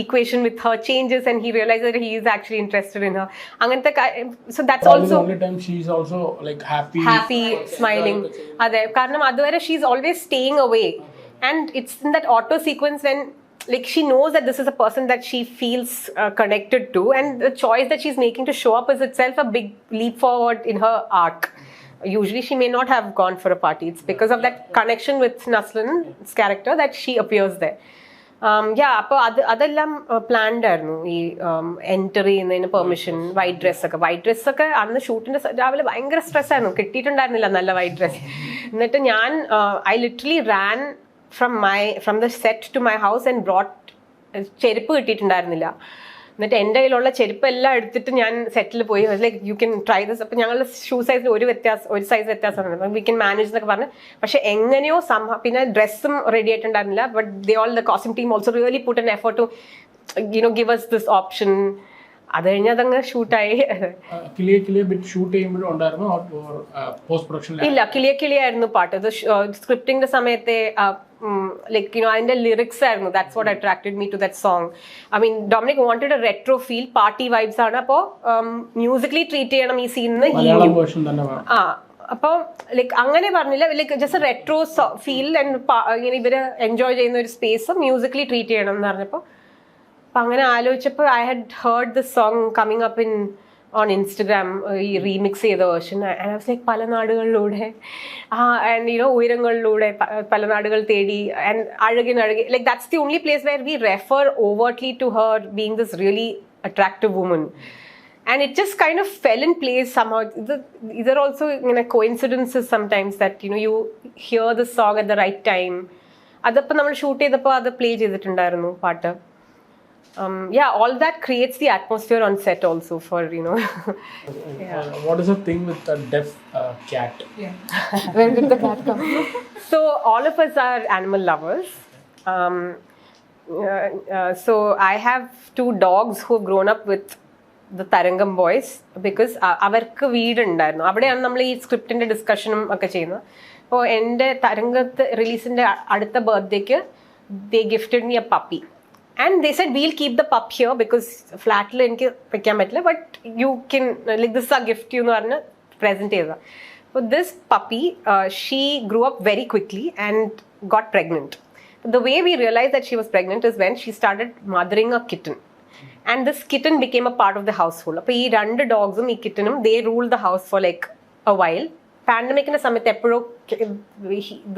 equation with her changes, and he realizes that he is actually interested in her. So that's Probably also the only time she is also like happy smiling. Ade karanam aduvare she is always staying away, and it's in that auto sequence when like she knows that this is a person that she feels connected to, and the choice that she's making to show up is itself a big leap forward in her arc. Usually she may not have gone for a party. It's because of that connection with Naslin's character that she appears there. അപ്പോൾ അതെല്ലാം planned ആയിരുന്നു. ഈ enter ചെയ്യുന്നതിന് permission, white ഡ്രസ്സൊക്കെ അന്ന് ഷൂട്ടിൻ്റെ രാവിലെ ഭയങ്കര സ്ട്രെസ്സായിരുന്നു, കിട്ടിയിട്ടുണ്ടായിരുന്നില്ല നല്ല വൈറ്റ് ഡ്രസ്സ്. എന്നിട്ട് ഞാൻ I literally ran from the set to my house and brought ചെരുപ്പ് കിട്ടിയിട്ടുണ്ടായിരുന്നില്ല. എന്നിട്ട് എൻ്റെ കയ്യിലുള്ള ചെരുപ്പ് എല്ലാം എടുത്തിട്ട് ഞാൻ സെറ്റിൽ പോയി like you can try this. അപ്പം ഞങ്ങളുടെ ഷൂ സൈസിൽ ഒരു സൈസ് വ്യത്യാസമാണ്, വി ക്യാൻ മാനേജ് എന്നൊക്കെ പറഞ്ഞ്. പക്ഷെ എങ്ങനെയോ പിന്നെ ഡ്രസ്സും റെഡി ആയിട്ടുണ്ടായിരുന്നില്ല. But the costume team also really put an effort to give us this option. അത് കഴിഞ്ഞ് അതങ്ങ് ഷൂട്ടായി. ഇല്ല, കിളിയെ ആയിരുന്നു പാട്ട്. അത് സ്ക്രിപ്റ്റിംഗിന്റെ സമയത്തെ like അതിന്റെ ലിറിക്സ് ആയിരുന്നു. That's what attracted me to that song. I mean Dominic wanted a retro feel, party vibes ആണ്. അപ്പോൾ മ്യൂസിക്കലി ട്രീറ്റ് ചെയ്യണം ഈ സീനിന്ന്. അപ്പോൾ ലൈക്ക് അങ്ങനെ പറഞ്ഞില്ല, like just retro feel and ഇങ്ങനെ ഇവര് എൻജോയ് ചെയ്യുന്ന ഒരു സ്പേസ് മ്യൂസിക്കലി ട്രീറ്റ് ചെയ്യണം എന്ന് പറഞ്ഞപ്പോൾ അപ്പം അങ്ങനെ ആലോചിച്ചപ്പോൾ I had heard this song coming up on Instagram, ഈ റീമിക്സ് ചെയ്ത version. And I was like പല നാടുകളിലൂടെ ആൻഡ് ഉയരങ്ങളിലൂടെ പല നാടുകൾ തേടി ആൻഡ് അഴകി like that's the only place where we refer overtly to her being this really attractive woman. And it just kind of fell in place somehow. These are also coincidences sometimes that you hear the song at the right time. Adappa nammal shoot cheyidappo adu play cheyidittundairunnu paattu. All that creates the atmosphere on set also for What is the thing with the deaf cat? Where did the cat come? So all of us are animal lovers. So I have 2 dogs who have grown up with the Tarangam boys because അവർക്ക് വീടുണ്ടായിരുന്നു. അവിടെയാണ് നമ്മൾ ഈ സ്ക്രിപ്റ്റിന്റെ ഡിസ്കഷനും ഒക്കെ ചെയ്യുന്നത്. അപ്പോൾ എൻ്റെ തരംഗത്ത് റിലീസിന്റെ അടുത്ത ബർത്ത്ഡേക്ക് they gifted me a puppy and they said we'll keep the pup here because ഫ്ലാറ്റിൽ എനിക്ക് വെക്കാൻ പറ്റില്ല, but you can like this ആ ഗിഫ്റ്റ് യു എന്ന് പറഞ്ഞ് പ്രസന്റ് ചെയ്തതാണ്. അപ്പോൾ this puppy she grew up very quickly and got pregnant. The way we realized that she was pregnant is when she started mothering a kitten. And this kitten became a part of the household. അപ്പോൾ ഈ 2 dogsum ഈ kittenum they ruled the house for like a while. പാൻഡമിക്കിന്റെ സമയത്ത് എപ്പോഴും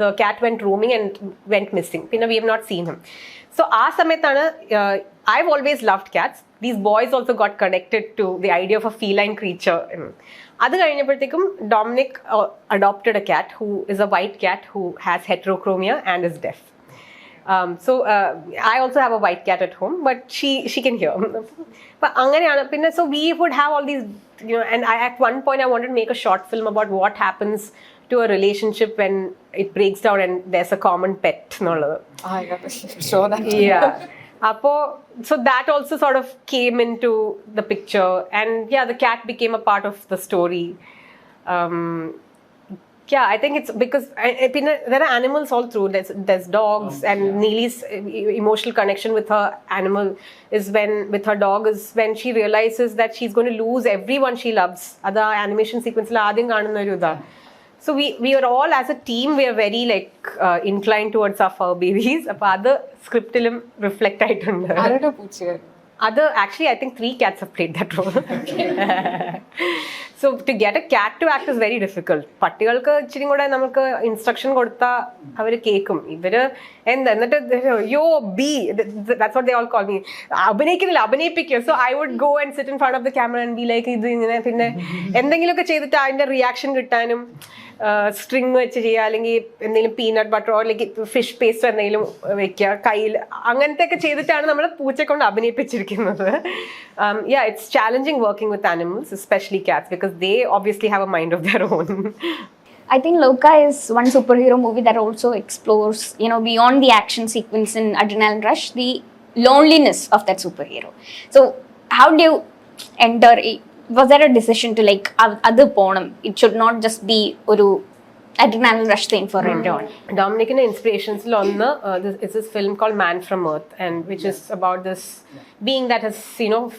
the cat went roaming and went missing. പിന്നെ we have not seen him. So ആ സമയത്താണ് I've always loved cats. These boys also got connected to the idea of a feline creature. അത് കഴിഞ്ഞപ്പോഴത്തേക്കും Dominic adopted a cat who is a white cat who has heterochromia and is deaf. So I also have a white cat at home, but she can hear. But anganeyana pinne so we would have all these and at one point I wanted to make a short film about what happens to a relationship when it breaks down and there's a common pet nollathu. I got to show that. So that also sort of came into the picture, and the cat became a part of the story. I think it's because there are animals all through. There's dogs, and Neeli's emotional connection with her animal with her dog is when she realizes that she's going to lose everyone she loves. Ada animation sequence la adin കാണുന്ന ഒരു ഇതാ. So we are all as a team we are very inclined towards our fur babies. അപ്പോൾ അത് സ്ക്രിപ്റ്റിലും reflect ആയിട്ടുണ്ട്. ആരുടെ പൂച്ചയാ? അത് actually I think 3 cats have played that role. So to get a cat to act is very difficult. പട്ടികൾക്ക് ഇച്ചിരി കൂടെ നമുക്ക് instruction കൊടുത്താൽ അവർ കേൾക്കും. ഇവര് എന്നിട്ട് that's what they all call me. അഭിനയിപ്പിക്കുക. So I would go and sit in front of the camera and be like ഇത് ഇങ്ങനെ പിന്നെ എന്തെങ്കിലുമൊക്കെ ചെയ്തിട്ട് അതിന്റെ റിയാക്ഷൻ കിട്ടാനും സ്ട്രിങ് വെച്ച് ചെയ്യുക, അല്ലെങ്കിൽ എന്തെങ്കിലും പീനട്ട് ബട്ടറോ അല്ലെങ്കിൽ ഫിഷ് പേസ്റ്റോ എന്തെങ്കിലും വെക്കുക കയ്യിൽ, അങ്ങനത്തെ ഒക്കെ ചെയ്തിട്ടാണ് നമ്മൾ പൂച്ചയെ കൊണ്ട് അഭിനയിപ്പിച്ചിരിക്കുന്നത്. It's challenging working with animals, especially cats, because they obviously have a mind of their own. I think Lokah is one superhero movie that also explores, beyond the action sequence and adrenaline rush, the loneliness of that superhero. So how do you enter? Was there a decision to adu ponam? It should not just be oru adrenaline rush thing for everyone. Dominic inspirations is this film called Man from Earth, and which is about this being that has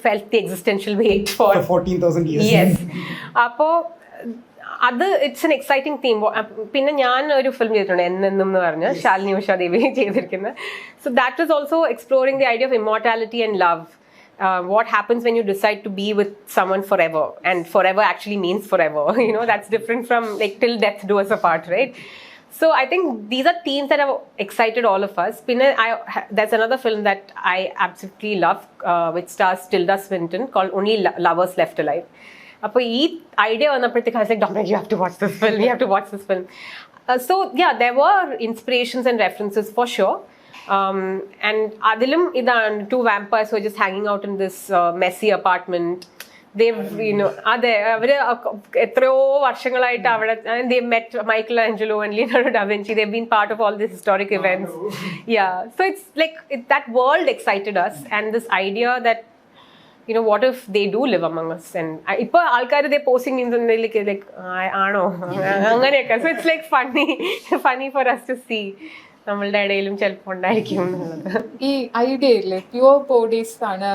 felt the existential weight for 14,000 years. Yes. Appo it's an exciting theme. പിന്നെ ഞാൻ ഒരു film ചെയ്തിട്ടുണ്ട് എന്നെന്നും എന്ന് പറഞ്ഞ് ശാലിനി ഉഷ ദേവി ചെയ്തിരിക്കുന്നത്. So that was also exploring the idea of immortality and love. What happens when you decide to be with someone forever, and forever actually means forever. That's different from like till death do us apart, right? So I think these are themes that have excited all of us. There's another film that I absolutely love, which stars Tilda Swinton, called Only Lovers Left Alive. Appo ee idea vannappurthekku I was like, Dominic, you have to watch this film. You have to watch this film. So yeah, there were inspirations and references for sure. And adilum idan two vampires who are just hanging out in this messy apartment. They've avare etrayo varshangalayittu avada, and they met Michelangelo and Leonardo da Vinci. They've been part of all these historic events. Yeah, so it's like that world excited us, and this idea that what if they do live among us? And ipo alkar they posting memes and like aano anganeyakka. So it's like funny for us to see. നമ്മളുടെ ഇടയിലും ചിലപ്പോൾ ഉണ്ടായിരിക്കും എന്നുള്ളത്. ഈ idea ഇല്ലേ pure bodies ആണ്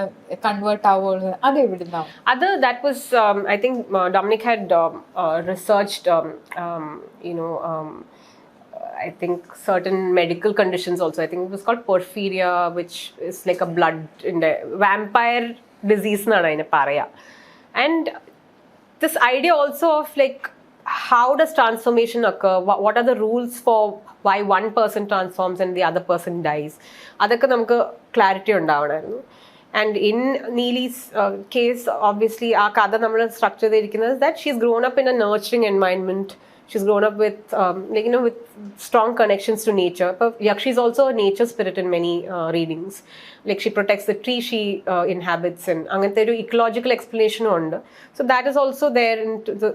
convert ആവുക, അത് എവിടുന്നാവും? That was I think Dominic had researched I think certain medical conditions also. I think it was called porphyria, which is like a blood in the vampire disease എന്നാണ് അതിനെ പറയാ. And this idea also of like how does transformation occur? What are the rules for why one person transforms and the other person dies? Adakku namukku clarity undavanairunnu. And in Neeli's case, obviously aa kadha nammal structure cheyirikkunnu that she's grown up in a nurturing environment. She's grown up with with strong connections to nature. But yakshi is also a nature spirit in many readings. Like she protects the tree she inhabits, and angante oru ecological explanation undu. So that is also there in the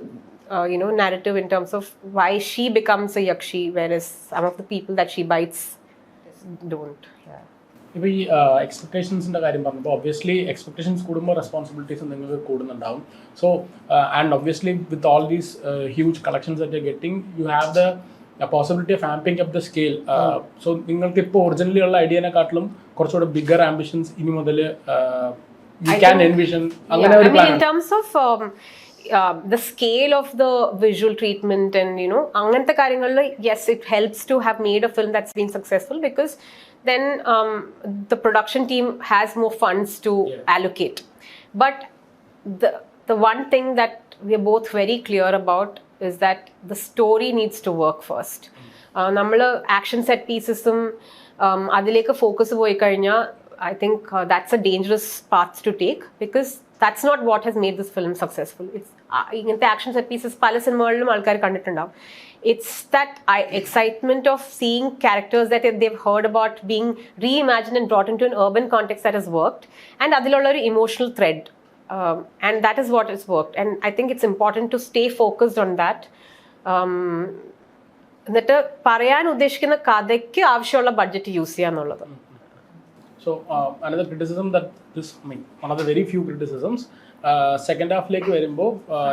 narrative in terms of why she becomes a yakshi, whereas some of the people that she bites don't. ഇപ്പോൾ ഈ എക്സ്പെക്ടേഷൻസിൻ്റെ കാര്യം പറഞ്ഞപ്പോൾ obviously expectations കൂടുമ്പോൾ responsibilities നിങ്ങൾക്ക് കൂടുന്നുണ്ടാവും. So and obviously with all these huge collections that you getting you have the possibility of amping up the scale. So നിങ്ങൾക്ക് ഇപ്പോൾ originally ഉള്ള ഐഡിയനെക്കാട്ടിലും കുറച്ചുകൂടെ ബിഗർ ആംബിഷൻസ് ഇനി മുതൽ യു ക്യാൻ എൻവിഷൻ അങ്ങനെ ഒരു plan. In terms of the scale of the visual treatment and angante karyangalil, yes, it helps to have made a film that's been successful, because then the production team has more funds to allocate. But the one thing that we are both very clear about is that the story needs to work first. Nammal action set pieces adilekku focus പോയി കഴിഞ്ഞാൽ I think that's a dangerous path to take, because that's not what has made this film successful. It's ingante action set pieces pala cinemakalum alkar kandittundavam. It's that excitement of seeing characters that they've heard about being reimagined and brought into an urban context that has worked, and adilulla oru emotional thread, and that is what has worked. And I think it's important to stay focused on that. എന്നിട്ട് പറയാൻ ഉദ്ദേശിക്കുന്ന കഥയ്ക്ക് ആവശ്യമുള്ള budget use ചെയ്യാന്നുള്ളത്. So another criticism that one of the very few criticisms, second half like വരുമ്പോൾ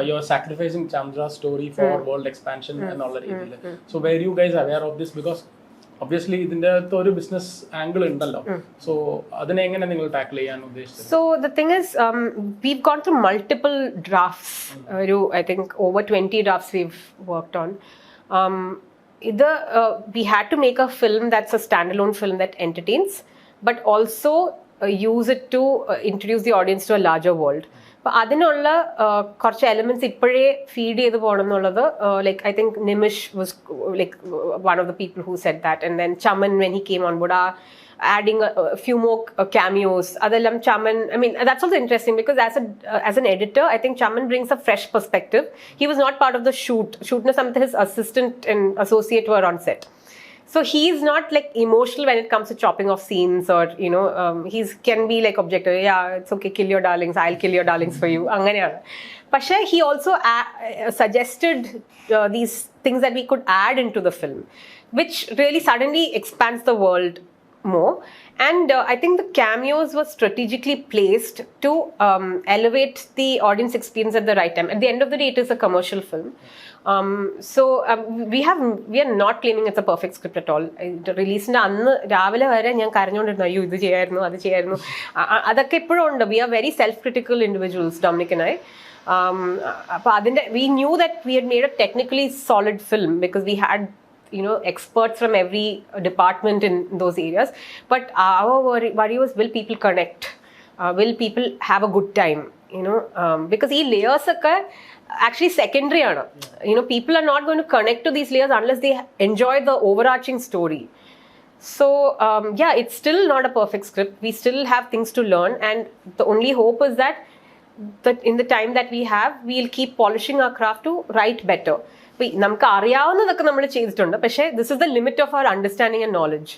you're sacrificing Chandra's story for world expansion എന്നുള്ള രീതിയിൽ. So were you guys aware of this? Because obviously ഇതിന്റെ ഒരു business angle ഉണ്ടല്ലോ. So അതിനെ എങ്ങനെ നിങ്ങൾ tackle ചെയ്യാൻ ഉദ്ദേശിച്ചത്? So the thing is, we've gone through multiple drafts. I think over 20 drafts we've worked on. We had to make a film that's a standalone film that entertains, but also use it to introduce the audience to a larger world. അപ്പോൾ അതിനുള്ള കുറച്ച് elements ഇപ്പോഴേ feed ചെയ്ത് പോകണം എന്നുള്ളത്, like I think Nimish was like one of the people who said that, and then Chaman when he came on board adding a few more cameos. Adellam Chaman, I mean, that's also interesting because as an editor, I think Chaman brings a fresh perspective. He was not part of the shoot. Shootna something his assistant and associate were on set. So he's not like emotional when it comes to chopping off scenes, or he's can be like objective. Yeah, it's okay, kill your darlings. I'll kill your darlings for you. Anganeyana. But he also suggested these things that we could add into the film, which really suddenly expands the world more. And I think the cameos were strategically placed to elevate the audience experience at the right time. At the end of the day, it is a commercial film. We are not claiming it's a perfect script at all. Release-ന്റെ അന്ന് രാവിലെ വരെ ഞാൻ കരഞ്ഞുകൊണ്ടിരുന്നു, അയ്യോ ഇത് ചെയ്യായിരുന്നു അത് ചെയ്യായിരുന്നു. അതൊക്കെ ഇപ്പോഴും ഉണ്ട്. We are very self-critical individuals, Dominic and I. അപ്പോൾ അതിൻ്റെ we knew that we had made a technically solid film because we had experts from every department in those areas. But our worry was, will people connect? Will people have a good time? Because these layers are actually secondary. People are not going to connect to these layers unless they enjoy the overarching story. So it's still not a perfect script. We still have things to learn, and the only hope is that in the time that we have, we'll keep polishing our craft to write better. നമുക്ക് അറിയാവുന്നതൊക്കെ നമ്മൾ ചെയ്തിട്ടുണ്ട്, പക്ഷേ this is the limit of our understanding and knowledge.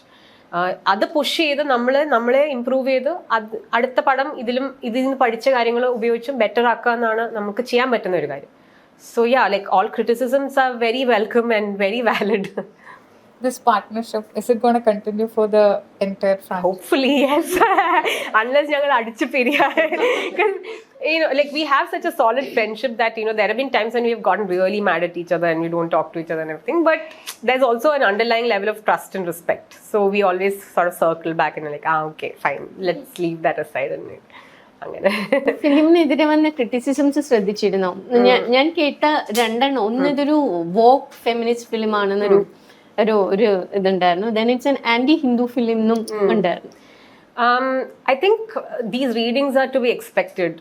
അത് push ചെയ്ത് നമ്മളെ improve ചെയ്ത് അടുത്ത പടം ഇതിൽ നിന്ന് പഠിച്ച കാര്യങ്ങൾ ഉപയോഗിച്ചും ബെറ്റർ ആക്കുക എന്നാണ് നമുക്ക് ചെയ്യാൻ പറ്റുന്ന ഒരു കാര്യം. So all criticisms are very welcome and very valid. This partnership, is it going to continue for the entire franchise? Hopefully, yes. Unless ഞങ്ങൾ അടിച്ചു പിരിയാ. We have such a solid friendship that there have been times when we have gotten really mad at each other and we don't talk to each other and everything. But there's also an underlying level of trust and respect. So we always sort of circle back and okay, fine, let's leave that aside. അങ്ങനെ ഫിലിമിനെതിരെ വന്ന criticisms ശ്രദ്ധിച്ചിരുന്നോ? ഞാൻ കേട്ട രണ്ടെണ്ണം. ഒന്ന് ഇതൊരു walk feminist film ആണെന്നൊരു ഒരു ഇതുണ്ടായിരുന്നു. Then it's an anti-Hindu film എന്നും ഉണ്ടായിരുന്നു. I think these readings are to be expected.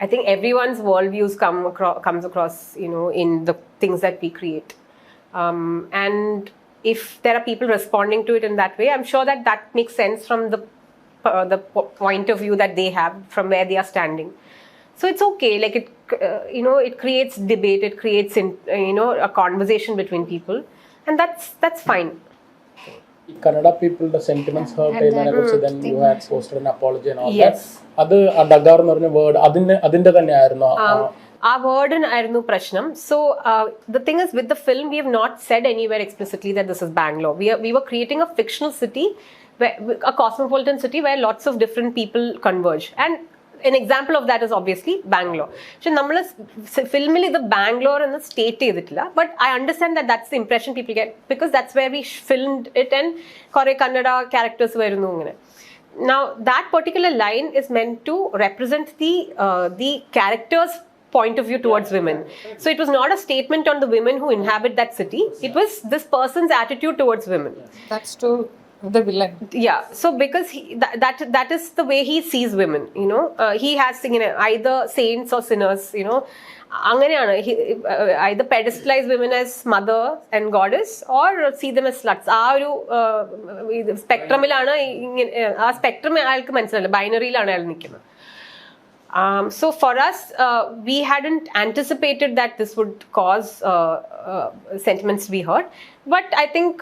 I think everyone's worldviews comes across, in the things that we create. And if there are people responding to it in that way, I'm sure that makes sense from the point of view that they have, from where they are standing. So it's okay. It creates debate. It creates, a conversation between people, and that's fine. Kannada people the sentiments hurt ചെയ്യുന്നതിനെ കുറിച്ച് then you had posted an apology and all Yes. that. അത് ഡഗാർ എന്ന് പറഞ്ഞ word അതിന്റെ തന്നെയായിരുന്നു ആ വേർഡിനായിരുന്നു പ്രശ്നം. So the thing is, with the film, we have not said anywhere explicitly that this is Bangalore. We were creating a fictional city, a cosmopolitan city where lots of different people converge, and an example of that is obviously Bangalore. So നമ്മൾ ഫിലിമിൽ ഇത് ബാംഗ്ലൂർ എന്ന് state ചെയ്തിട്ടില്ല, but I understand that that's the impression people get because that's where we filmed it and കുറെ Kannada characters വരുന്നു ഇങ്ങനെ. Now that particular line is meant to represent the characters' point of view towards women. So it was not a statement on the women who inhabit that city. It was this person's attitude towards women. That's to the villain. Yeah, so because that is the way he sees women. He has either saints or sinners. അങ്ങനെയാണ് either pedestalize women as mother and goddess or see them as sluts. ആ ഒരു സ്പെക്ട്രമിലാണ് ആ spectrum അയാൾക്ക് മനസ്സിലായില്ല, ബൈനറിയിലാണ് അയാൾ നിൽക്കുന്നത്. So for us, we hadn't anticipated that this would cause sentiments to be hurt. But I think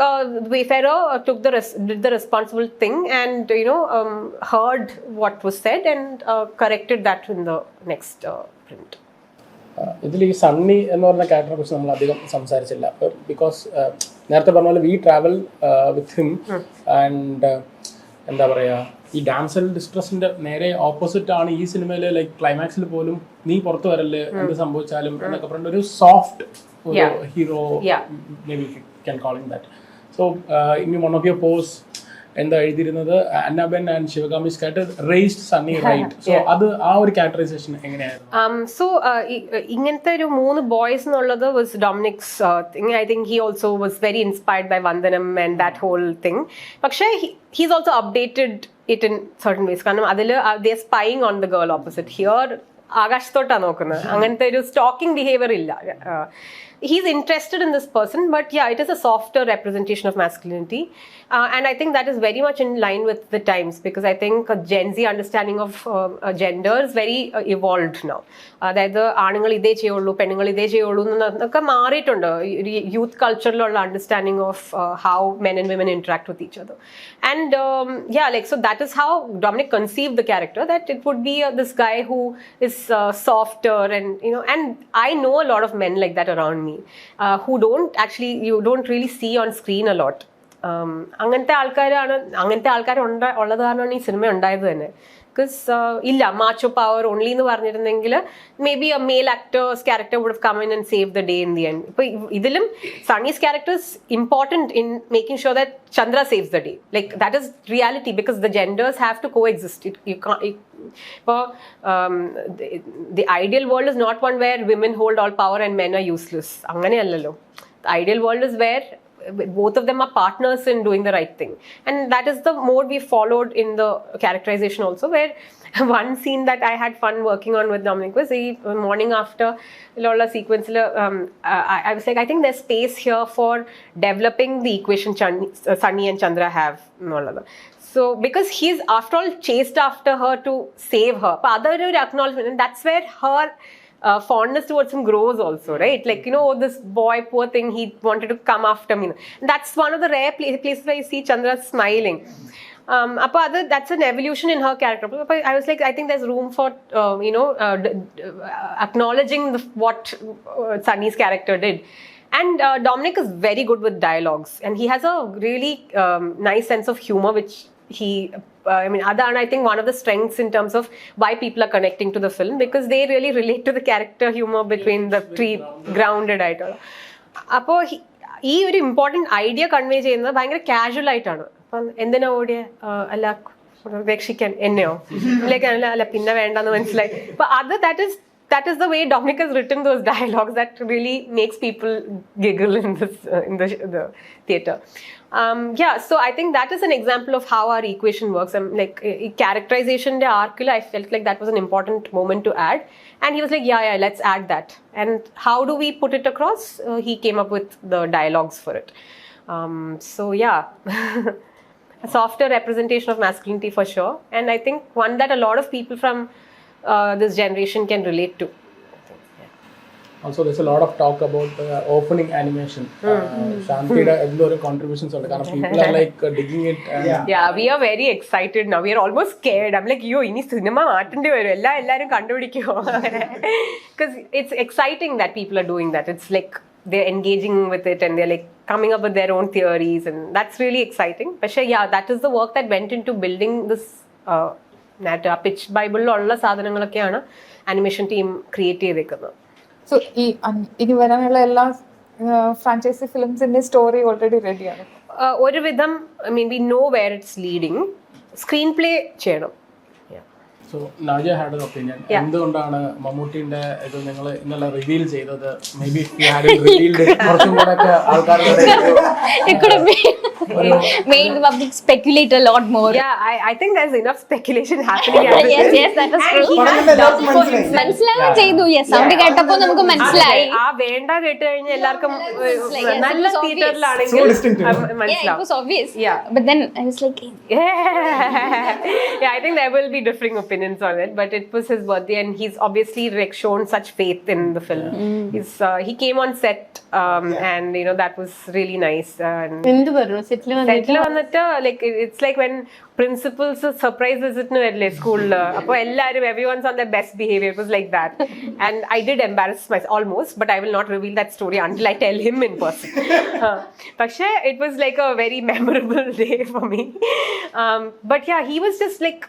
Wayfarer did the responsible thing and heard what was said and corrected that in the next print. ഇതിൽ ഈ സണ്ണി എന്ന് പറഞ്ഞ ക്യാരക്ടറെ കുറിച്ച് നമ്മൾ അധികം സംസാരിച്ചില്ല, because നേരത്തെ പറഞ്ഞ പോലെ we travel with him and എന്താ പറയുക, ഈ ഡാംസൽ ഡിസ്ട്രസിന്റെ നേരെ ഓപ്പോസിറ്റ് ആണ് ഈ സിനിമയിലെ ലൈക്ക് ക്ലൈമാക്സിൽ പോലും നീ പുറത്തു വരല് എന്ത് സംഭവിച്ചാലും എന്നൊക്കെ പറഞ്ഞ ഒരു soft hero may be can call him that. So in one of your post എന്താ എഴുതിയിരുന്നത്, Anna Ben and Sivakami's character raised Sunny right. So അത് ആ ഒരു ക്യാരക്ടറൈസേഷൻ എങ്ങനെയായിരുന്നു? സോ ഇങ്ങനത്തെ ഒരു 3 ബോയ്സ് എന്നുള്ളത് was Dominic's thing. I think he also was very inspired by Vandanam and that whole thing. പക്ഷേ he's also updated it in certain ways. കാരണം അതിൽ they are spying on the girl opposite. Here ആകാശത്തോട്ടാണ് നോക്കുന്നത്. അങ്ങനത്തെ ഒരു സ്റ്റോക്കിംഗ് ബിഹേവിയർ ഇല്ല. He's interested in this person, but yeah, it is a softer representation of masculinity, and I think that is very much in line with the times, because I think a Gen Z understanding of gender is very evolved now. അതായത് ആണുങ്ങൾ ഇതേ ചെയ്യുള്ളൂ, പെണ്ണുങ്ങൾ ഇതേ ചെയ്യുള്ളൂ എന്നൊക്കെ മാറിയിട്ടുണ്ട്. Youth കൾച്ചറിലുള്ള understanding of how men and women interact with each other, and so that is how Dominic conceived the character, that it would be this guy who is softer, and I know a lot of men like that around me, who you don't really see on screen a lot. അങ്ങനത്തെ ആൾക്കാർ ഉള്ളത് കാരണമാണ് ഈ cinema ഉണ്ടായത് തന്നെ. Because ഇല്ല മാച്ചോ power only എന്ന് പറഞ്ഞിരുന്നെങ്കിൽ maybe a male actor's character would come in and save the day in the end. ഇപ്പൊ ഇതിലും Sunny's character is important in making sure that Chandra saves the day. Like that is reality because the genders have to coexist. ഇപ്പോൾ the ideal world is not one where women hold all power and men are useless. അങ്ങനെയല്ലല്ലോ. The ideal world is where both of them are partners in doing the right thing, and that is the mode we followed in the characterization also, where one scene that I had fun working on with Dominic was the morning after Lola sequence. I was like, I think there's space here for developing the equation Sunny and Chandra have. So because he's after all chased after her to save her, but other acknowledgement, and that's where her fondness towards him grows also, right? Like, you know, this boy, poor thing, he wanted to come after me. And that's one of the rare places where you see Chandra smiling. That's an evolution in her character. I was like, I think there's room for, acknowledging what Sunny's character did. And Dominic is very good with dialogues. And he has a really nice sense of humor, which I think one of the strengths in terms of why people are connecting to the film, because they really relate to the character humor between the three grounded ആയിട്ടുള്ള. അപ്പോൾ ഈ ഒരു important idea convey ചെയ്യുന്നത് ഭയങ്കര casual ആയിട്ടാണ്. അപ്പം എന്തിനാ ഓടിയ അല്ല രക്ഷിക്കാൻ എന്നെയോ ലൈക്ക് അല്ല പിന്നെ വേണ്ടെന്ന് മനസ്സിലായി. അപ്പൊ അത് that is the way Dominic has written those dialogues that really makes people giggle in the theatre. So I think that is an example of how our equation works. Like characterization the arc, I felt like that was an important moment to add, and he was like, yeah, let's add that. And how do we put it across? He came up with the dialogues for it. A softer representation of masculinity for sure, and I think one that a lot of people from this generation can relate to. Also, there's a lot of talk about the opening animation. Shanthida endoro contributions undu കാരണം people are like digging it. Yeah, we are very excited now. We are almost scared. I'm like, yo, ini cinema maatinde varu ellarum kandupidikko. Because it's exciting that people are doing that. It's like they're engaging with it and they're like coming up with their own theories, and that's really exciting. But yeah, that is the work that went into building this pitch ബൈബിളിലുള്ള സാധനങ്ങളൊക്കെയാണ് animation team create ചെയ്തേക്കുന്നത്. So ഇനി വരാനുള്ള എല്ലാ franchise ഫിലിംസിന്റെ story already റെഡിയാണ്. ഒരുവിധം we know where it's leading. Screenplay ചെയ്യണം. So Nadia had an opinion. എന്തുകൊണ്ടാണ് മമ്മൂട്ടിന്റെ ഇത് നിങ്ങൾ ഇന്നലെ റിവീൽ ചെയ്തത്? Maybe if you hadn't revealed it, കുറച്ചും കൂടെ ആൾക്കാരുടെ it could have made the public speculate a lot more. I think there's enough speculation happening. Yes, that is true. മനസ്സിലാവുകയും ചെയ്തു. സൗണ്ട് കേട്ടപ്പോൾ നമുക്ക് മനസ്സിലായി. ആ വേണ്ട കേട്ട് കഴിഞ്ഞാൽ എല്ലാവർക്കും നല്ല തിയേറ്ററിലാണെങ്കിൽ മനസ്സിലാവും. It was obvious. But then I was like, I think there will be differing opinions on it, but it was his birthday and he's obviously shown such faith in the film. He came on set and that was really nice. എന്ത് പറഞ്ഞു സെറ്റിൽ വന്നിട്ട് like it's like when principals surprise visit വരില്ലേ സ്കൂളില്, അപ്പൊ എല്ലാരും everyone's on their best behavior. It was like that. And I did embarrass myself almost, but I will not reveal that story until I tell him in person. പക്ഷേ it was like a very memorable day for me. But yeah, he was just like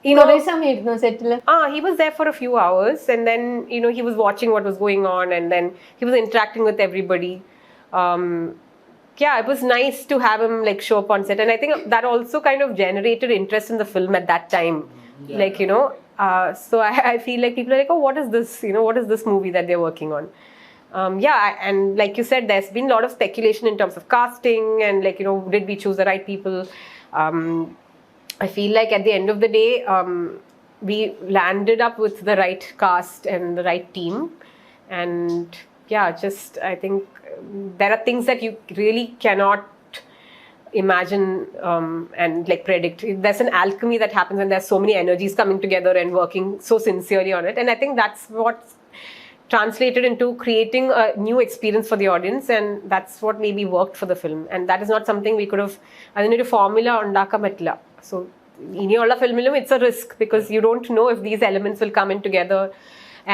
he was there for a few hours, and then he was watching what was going on, and then he was interacting with everybody. It was nice to have him like show up on set, and I think that also kind of generated interest in the film at that time. So I feel like people are like, oh, what is this? What is this movie that they're working on? And like you said, there's been a lot of speculation in terms of casting and did we choose the right people? I feel like at the end of the day, we landed up with the right cast and the right team. And I think there are things that you really cannot imagine and like predict. There's an alchemy that happens when there's so many energies coming together and working so sincerely on it. And I think that's what's translated into creating a new experience for the audience, and that's what maybe worked for the film. And that is not something we could have adinore formula undakkan pattilla. So ഇനിയുള്ള ഫിലിമിലും it's a risk because you don't know if these elements will come in together,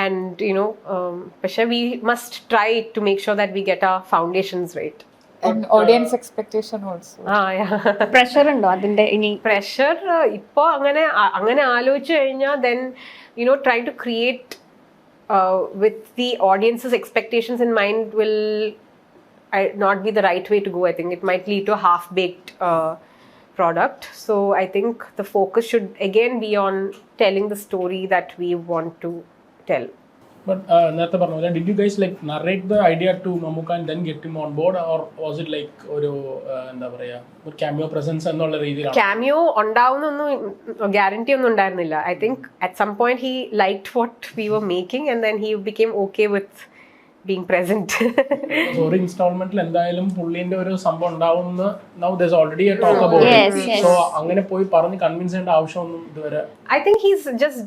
and പക്ഷേ we must try to make sure that we get our foundations right. and audience expectation also. Pressure ഉണ്ടോ അതിന്റെ ഇനി? Pressure ഇപ്പോൾ അങ്ങനെ ആലോചിച്ചു കഴിഞ്ഞാൽ then trying to create with the audience's expectations in mind will not be the right way to go. I think it might lead to a half-baked product. So I think the focus should again be on telling the story that we want to tell. But നേരത്തെ പറഞ്ഞ പോലെ did you guys like narrate the idea to Mamukka and then get him on board, or was it like ഒരു എന്താ പറയാ ഒരു cameo presence എന്നുള്ള രീതിയിലാണ്? Cameo ഉണ്ടാവുന്നൊന്നും guarantee ഒന്നും ഉണ്ടായിരുന്നില്ല. I think at some point he liked what we were making and then he became okay with being present. ഒരു ഇൻസ്റ്റാൾമെന്റിൽ എന്തായാലും പുള്ളിന്റെ ഒരു സംഭവം ഉണ്ടാവുമെന്ന് now there's already a talk about Yes, it. yes. So അങ്ങനെ പോയി പറഞ്ഞ് കൺവിൻസ് ചെയ്യേണ്ട ആവശ്യമൊന്നും ഇതുവരെ. I think he's just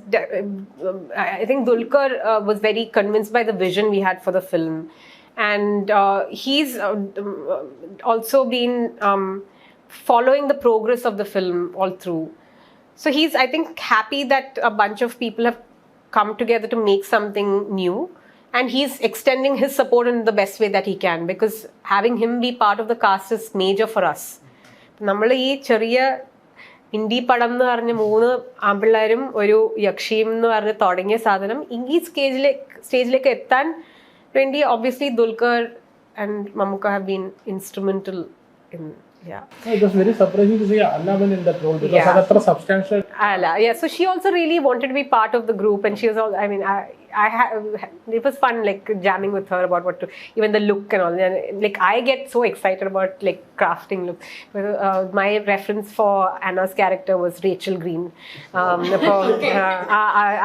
I think Dulquer was very convinced by the vision we had for the film, and he's also been following the progress of the film all through. So he's, I think, happy that a bunch of people have come together to make something new. And he's extending his support in the best way that he can, because having him be part of the cast is major for us. നമ്മൾ ഈ ചെറിയ ഹിന്ദി പടം എന്ന് പറഞ്ഞ് 3 ആമ്പിള്ളേരും ഒരു യക്ഷിയും എന്ന് പറഞ്ഞ് തുടങ്ങിയ സാധനം ഈ സ്റ്റേജിലേക്ക് എത്താൻ വേണ്ടി obviously Dulquer and Mamukka have been instrumental in. It was very surprising to see Onam in that role because that's a substantial. So she also really wanted to be part of the group, and she was all. I mean, it was fun like jamming with her about what to, even the look and all. And, like I get so excited about like crafting look. My reference for Anna's character was Rachel Green.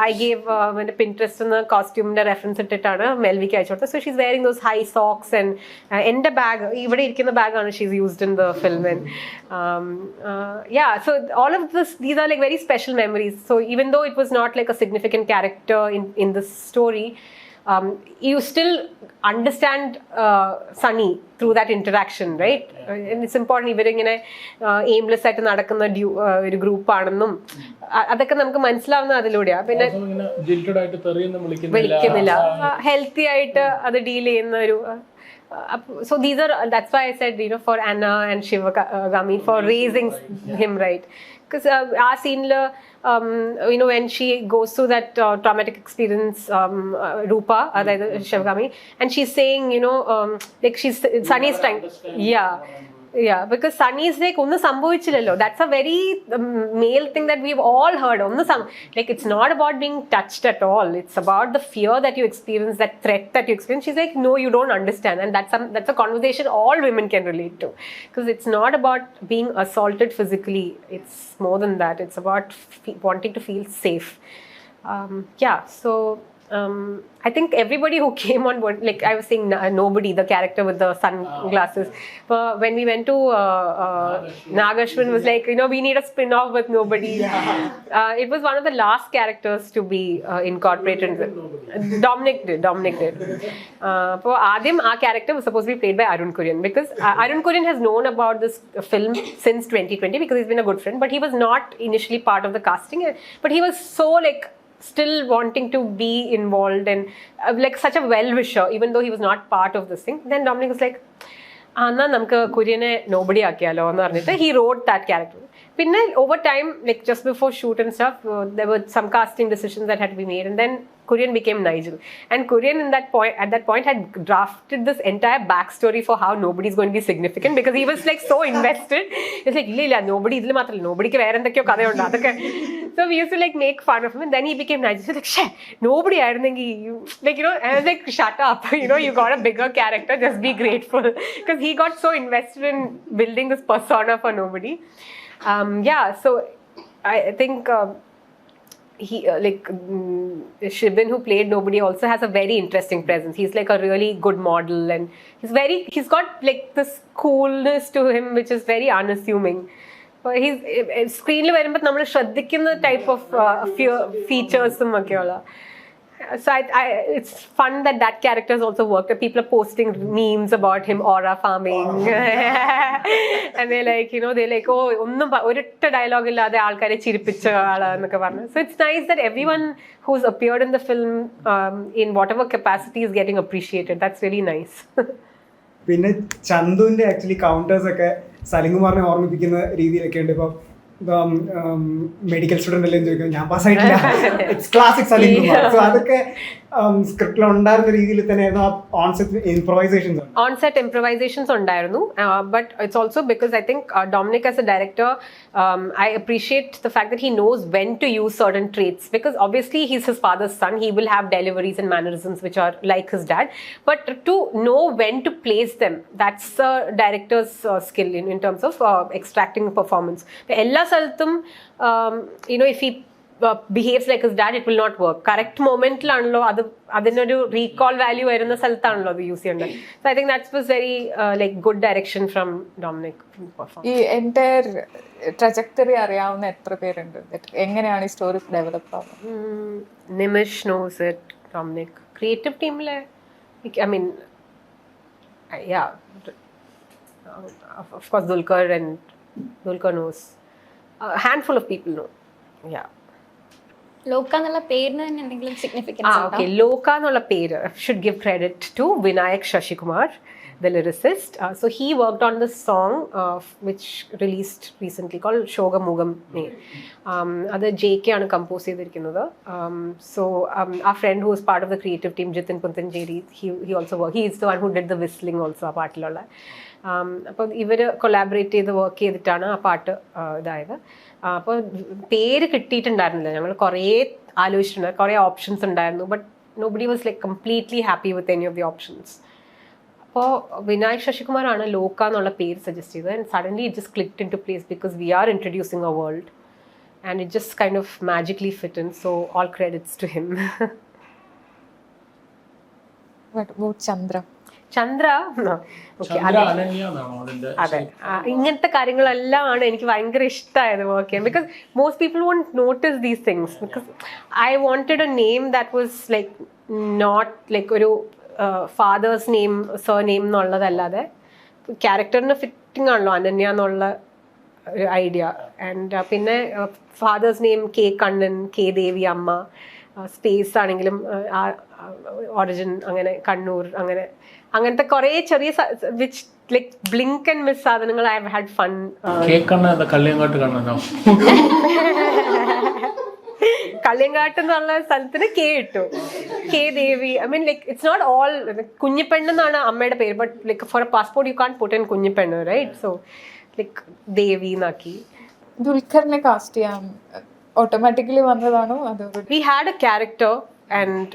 I gave when a Pinterest in the costume the reference ittana Melvi ki ayichottu. So she's wearing those high socks and in the bag. Even in the bag she's used in the film. And so all of these are like very special memories. So even though it was not like a significant character in this story, you still understand Sunny through that interaction, right? And it's important ഇവർ ഇങ്ങനെ aimless ആയിട്ട് നടക്കുന്ന ഒരു group ആണെന്നും അതൊക്കെ നമുക്ക് മനസ്സിലാവുന്ന അതിലൂടെയാണ്. പിന്നെ വിളിക്കുന്നില്ല, ഹെൽത്തി ആയിട്ട് അത് ഡീൽ ചെയ്യുന്ന ഒരു. So that's why I said, for Anna and Shivagami, for raising him right. Because our scene, when she goes through that traumatic experience, Rupa, Shivagami, and she's saying, like Sunny is trying, because Sunny is like, Unna sambhavichillalo. That's a very male thing that we've all heard. Like, it's not about being touched at all. It's about the fear that you experience, that threat that you experience. She's like, no, you don't understand. And that's a conversation all women can relate to. Because it's not about being assaulted physically. It's more than that. It's about wanting to feel safe. I think everybody who came on board, like I was saying, nobody, the character with the sunglasses. When we went to Nagashwin was like, we need a spin-off with nobody. It was one of the last characters to be incorporated. Dominic did. For Adim, our character was supposed to be played by Arun Kurian, because Arun Kurian has known about this film since 2020 because he's been a good friend, but he was not initially part of the casting. But he was so like still wanting to be involved and like such a well-wisher, even though he was not part of this thing. Then Dominic was like, Anna, namku Kuriane nobody akiyalo ennu parnittu he wrote that character. Pinne over time, like just before shoot and stuff, there were some casting decisions that had to be made, and then Kurian became Nigel. And Kurian at that point had drafted this entire backstory for how nobody's going to be significant, because he was like so invested. It's like, nobody idile maatralla, nobody ke vera endakyo kadha undu adake. So we used to like make fun of him, and then he became Nigel. So like, nobody irunengi, like, and I was like, shut up, you got a bigger character, just be grateful. Because he got so invested in building this persona for nobody. So I think Shibin, who played nobody, also has a very interesting presence. He's like a really good model, and he's got like this coolness to him which is very unassuming. But he's screen le varumbo nammal shraddhikkunna type of features umakkeyolla. So it's fun that character has also worked. People are posting memes about him aura farming. And they're like, oh, oritta dialogue illade aalkare chiripicha aala ennokke parnu. So it's nice that everyone who's appeared in the film in whatever capacity is getting appreciated. That's really nice. പിന്നെ ചന്തുവിന്റെ actually counters ഒക്കെ സലിംകുമാറിനെ ഓർമ്മിപ്പിക്കുന്ന രീതിയിലൊക്കെ ഉണ്ട്. ഇപ്പം medical student അല്ലേ ചോദിക്കും, ഞാൻ പാസ്സായിട്ടില്ല, it's classic Salim Kumar. So അതൊക്കെ സ്ക്രിപ്റ്റിൽ ഉണ്ടായിരുന്ന രീതിയിൽ തന്നെയായിരുന്നു ആ ഓൺസെറ്റ് ഇംപ്രൊവൈസേഷൻസ്. ഓൺസെറ്റ് ഇംപ്രൊവൈസേഷൻസ് ഉണ്ടായിരുന്നു, but it's also because I think Dominic as a director, I appreciate the fact that he knows when to use certain traits, because obviously he's his father's son, he will have deliveries and mannerisms which are like his dad, but to know when to place them, that's a director's skill in terms of extracting performance. Ella salthum, if he behaves like his dad, it will not work. Correct moment lanlo adinoru recall value varuna സ്ഥലത്താണല്ലോ അത് use ചെയ്യേണ്ടത്. So I think that was very like good direction from Dominic. ഈ entire trajectory അറിയാവുന്ന എത്ര പേരുണ്ട്? എങ്ങനെയാണ് ഈ story develop ആവുന്നത്? Nimish knows it, Dominic. Creative team le, I mean, yeah, of course Dulkar knows. A handful of people know. Yeah. ലോക എന്നുള്ള പേരിന് തന്നെ എന്തെങ്കിലും സിഗ്നിഫിക്കൻസ് ഉണ്ടോ? Okay, Lokah എന്നുള്ള പേര് should give credit to Vinayak Shashikumar, the lyricist. So he worked on this song which released recently called Shogamugam Me. അത് JK ആണ് കമ്പോസ് ചെയ്തിരിക്കുന്നത്. So our friend who was part of the creative team, Jitin Puntanjeri, he also worked. He is the one who did the whistling also ആ പാട്ടിലുള്ള. അപ്പോൾ ഇവർ collaborate ചെയ്ത് work ചെയ്തിട്ടാണ് ആ പാട്ട് ഇതായത്. അപ്പോൾ പേര് കിട്ടിയിട്ടുണ്ടായിരുന്നില്ല, ഞങ്ങൾ കുറേ ആലോചിച്ചിട്ടുണ്ട്, കുറേ ഓപ്ഷൻസ് ഉണ്ടായിരുന്നു, but nobody was like completely happy with any of the options. അപ്പോൾ വിനായക് ശശികുമാറാണ് ലോക എന്നുള്ള പേര് സജസ്റ്റ് ചെയ്തത്, and suddenly it just clicked into place because we are introducing a world and it just kind of magically fit in. So all credits to him. Chandra അതെ, ഇങ്ങനത്തെ കാര്യങ്ങളെല്ലാം ആണ് എനിക്ക് ഭയങ്കര ഇഷ്ടമായത് വർക്ക് ചെയ്യാൻ, because most people won't notice these things, because I wanted A name that was like not like ഒരു father's name surname എന്നുള്ളതല്ലാതെ ക്യാരക്ടറിന് ഫിറ്റിംഗ് ആണല്ലോ അനന്യ എന്നുള്ള ഒരു ഐഡിയ. ആൻഡ് പിന്നെ father's name K Kannan, K Devi അമ്മ, സ്പേസ് ആണെങ്കിലും ഒറിജിൻ അങ്ങനെ കണ്ണൂർ, അങ്ങനത്തെ കുറേ ചെറിയ which like blink and miss സാധനങ്ങൾ ഐ ഹാവ് ഹാഡ് ഫൺ. കള്ളിയങ്കാട്ട് എന്നുള്ള സ്ഥലത്തിന് കെ ഇട്ടു, K Devi. I mean like it's not all കുഞ്ഞിപ്പെണ്ണെന്നാണ് അമ്മയുടെ പേര്, but like for a passport you can puttu in Kunjippennu, right? So like Devi എന്നാക്കി. ദുൽഖറിനെ കാസ്റ്റ് ചെയ്യാൻ ഓട്ടോമാറ്റിക്കലി വന്നതാണോ അതോ? We had a character and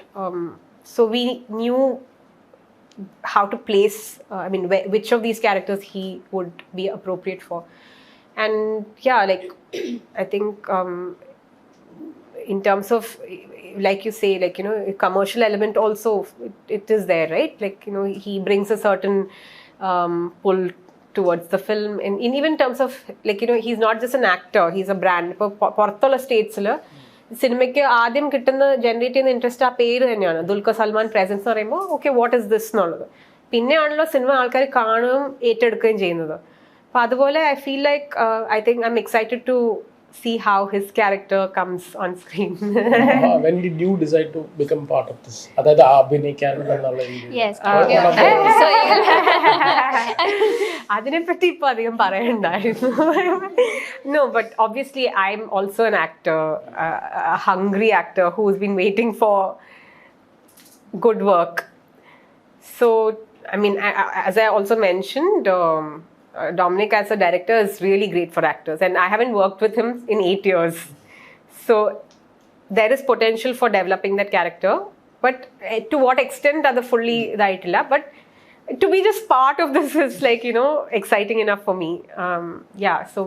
so we knew how to place which of these characters he would be appropriate for. And yeah, like I think in terms of, like you say, like, a commercial element also, it is there, right? Like, he brings a certain pull towards the film, and in even terms of, like, he's not just an actor, he's a brand. ഇപ്പോൾ പുറത്തുള്ള സ്റ്റേറ്റ്സിൽ സിനിമയ്ക്ക് ആദ്യം കിട്ടുന്ന generate ചെയ്യുന്ന interest ആ പേര് തന്നെയാണ്. Dulquer Salman presence എന്ന് പറയുമ്പോൾ ഓക്കെ വാട്ട് ഇസ് ദിസ് എന്നുള്ളത്, പിന്നെയാണല്ലോ സിനിമ ആൾക്കാർ കാണുകയും ഏറ്റെടുക്കുകയും ചെയ്യുന്നത്. അപ്പോൾ അതുപോലെ I feel like I think I'm excited to see how his character comes on screen. When did you decide to become part of this? Adayathu abhinayikan ennulla രീതിയിൽ? Yes. അതിനെപ്പറ്റി ഇപ്പോൾ അധികം പറയണ്ടായിരുന്നു. No, but obviously I'm also an actor, a hungry actor who's been waiting for good work. So, I mean, as I also mentioned, Dominic as a director is really great for actors, and I haven't worked with him in 8 years. So there is potential for developing that character, but to what extent are the fully idaitilla, but to be just part of this is like, exciting enough for me. Yeah, so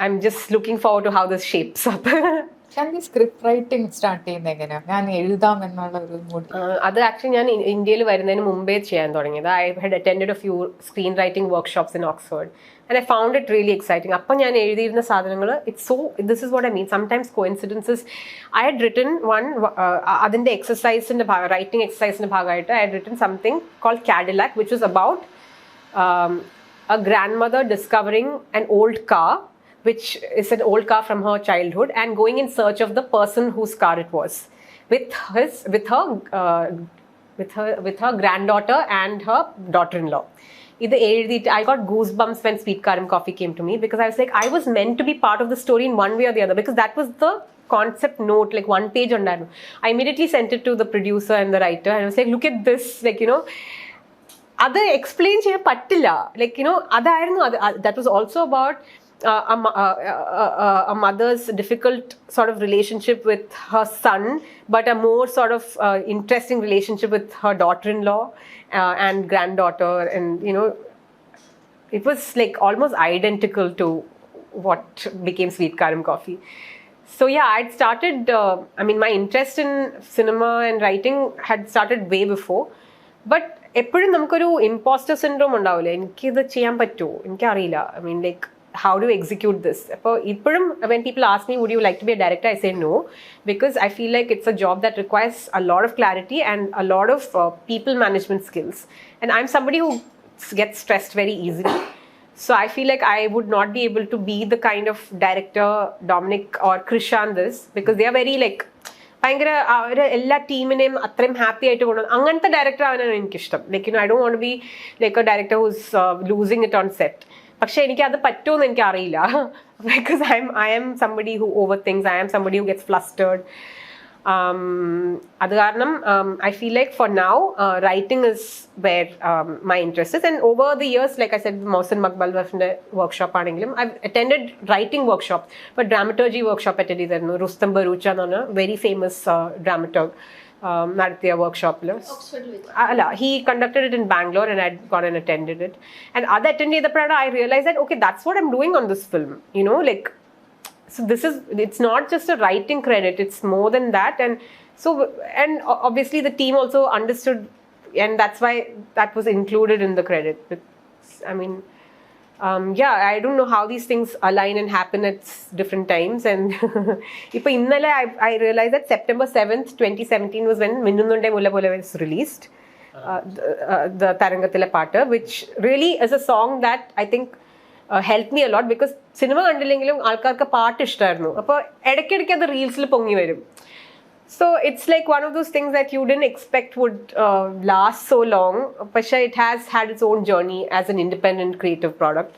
I'm just looking forward to how this shapes up. ഞാൻ ഈ script writing start ചെയ്യുന്നത് എങ്ങനെയാണ്? ഞാൻ എഴുതാം എന്നുള്ള ഒരു mood. അത് actually ഞാൻ ഇന്ത്യയിൽ വരുന്നതിന് മുമ്പേ ചെയ്യാൻ തുടങ്ങിയത്. I had attended a few screenwriting workshops in Oxford and I found it really exciting. അപ്പം ഞാൻ എഴുതിയിരുന്ന സാധനങ്ങൾ this is what I mean, sometimes coincidences. I had written അതിൻ്റെ എക്സസൈസിൻ്റെ റൈറ്റിംഗ് എക്സസൈസിൻ്റെ ഭാഗമായിട്ട് I had written something called Cadillac, which was about a grandmother discovering an old car, which is an old car from her childhood, and going in search of the person whose car it was, with her with her granddaughter and her daughter-in-law. I got goosebumps when Sweet Karam Coffee came to me, because I was like, I was meant to be part of the story in one way or the other, because that was the concept note, like one page on that. I immediately sent it to the producer and the writer, and I was like, look at this, like, you know, other explain cheya pattilla, like, you know, that was also about a mother's difficult sort of relationship with her son, but a more sort of interesting relationship with her daughter-in-law and granddaughter, and you know, it was like almost identical to what became Sweet Karam Coffee. So yeah, I'd started, my interest in cinema and writing had started way before, but എപ്പോഴും നമുക്കൊരു imposter syndrome ഉണ്ടാവില്ലേ, എനിക്കിത് ചെയ്യാൻ പറ്റുമോ, എനിക്കറിയില്ല, I mean, like, how do you execute this? അപ്പോൾ ഇപ്പോഴും when people ask me, would you like to be a director, I say no, because I feel like it's a job that requires a lot of clarity and a lot of people management skills, and I'm somebody who gets stressed very easily. So I feel like I would not be able to be the kind of director Dominic or Krishan this, because they are very like ഭയങ്കര അവർ എല്ലാ ടീമിനെയും അത്രയും happy ആയിട്ട് കൊണ്ടുവന്നു, അങ്ങനത്തെ director ആവാനാണ് എനിക്കിഷ്ടം. Like, you know, I don't want to be like a director who's losing it on set. പക്ഷെ എനിക്ക് അത് പറ്റുമെന്ന് എനിക്ക് അറിയില്ല, because I'm somebody who overthinks, I'm somebody who gets flustered. അത് കാരണം I feel like for now writing is where my interest is, and over the years, like I said, Mausan Makbal workshop ആണെങ്കിലും I've attended writing workshops, but dramaturgy workshop attend ചെയ്തിരുന്നു. റുസ്തം ബറൂച്ച എന്ന് പറഞ്ഞ very famous dramaturg നടത്തിയ വർക്ക്ഷോപ്പിൽ. അല്ല, he conducted it in Bangalore and I'd gone and attended it, and അത് attend ചെയ്തപ്പോഴാണ് I realized that okay, that's what I'm doing on this film, you know, like, so it's not just a writing credit, it's more than that. And so, and obviously the team also understood, and that's why that was included in the credit. I mean, yeah, I don't know how these things align and happen at different times. And ipo innale I realized that September 7th 2017 was when Minnununde Mulla Pole was released, the Tarangathile Paata, which really is a song that I think helped me a lot, because cinema കണ്ടില്ലെങ്കിലും ആൾക്കാർക്ക് പാട്ട് ഇഷ്ടമായിരുന്നു. അപ്പോൾ ഇടയ്ക്കിടയ്ക്ക് അത് റീൽസിൽ പൊങ്ങി വരും. So it's like one of those things that you didn't expect would last so long, പക്ഷേ it has had its own journey as an independent creative product.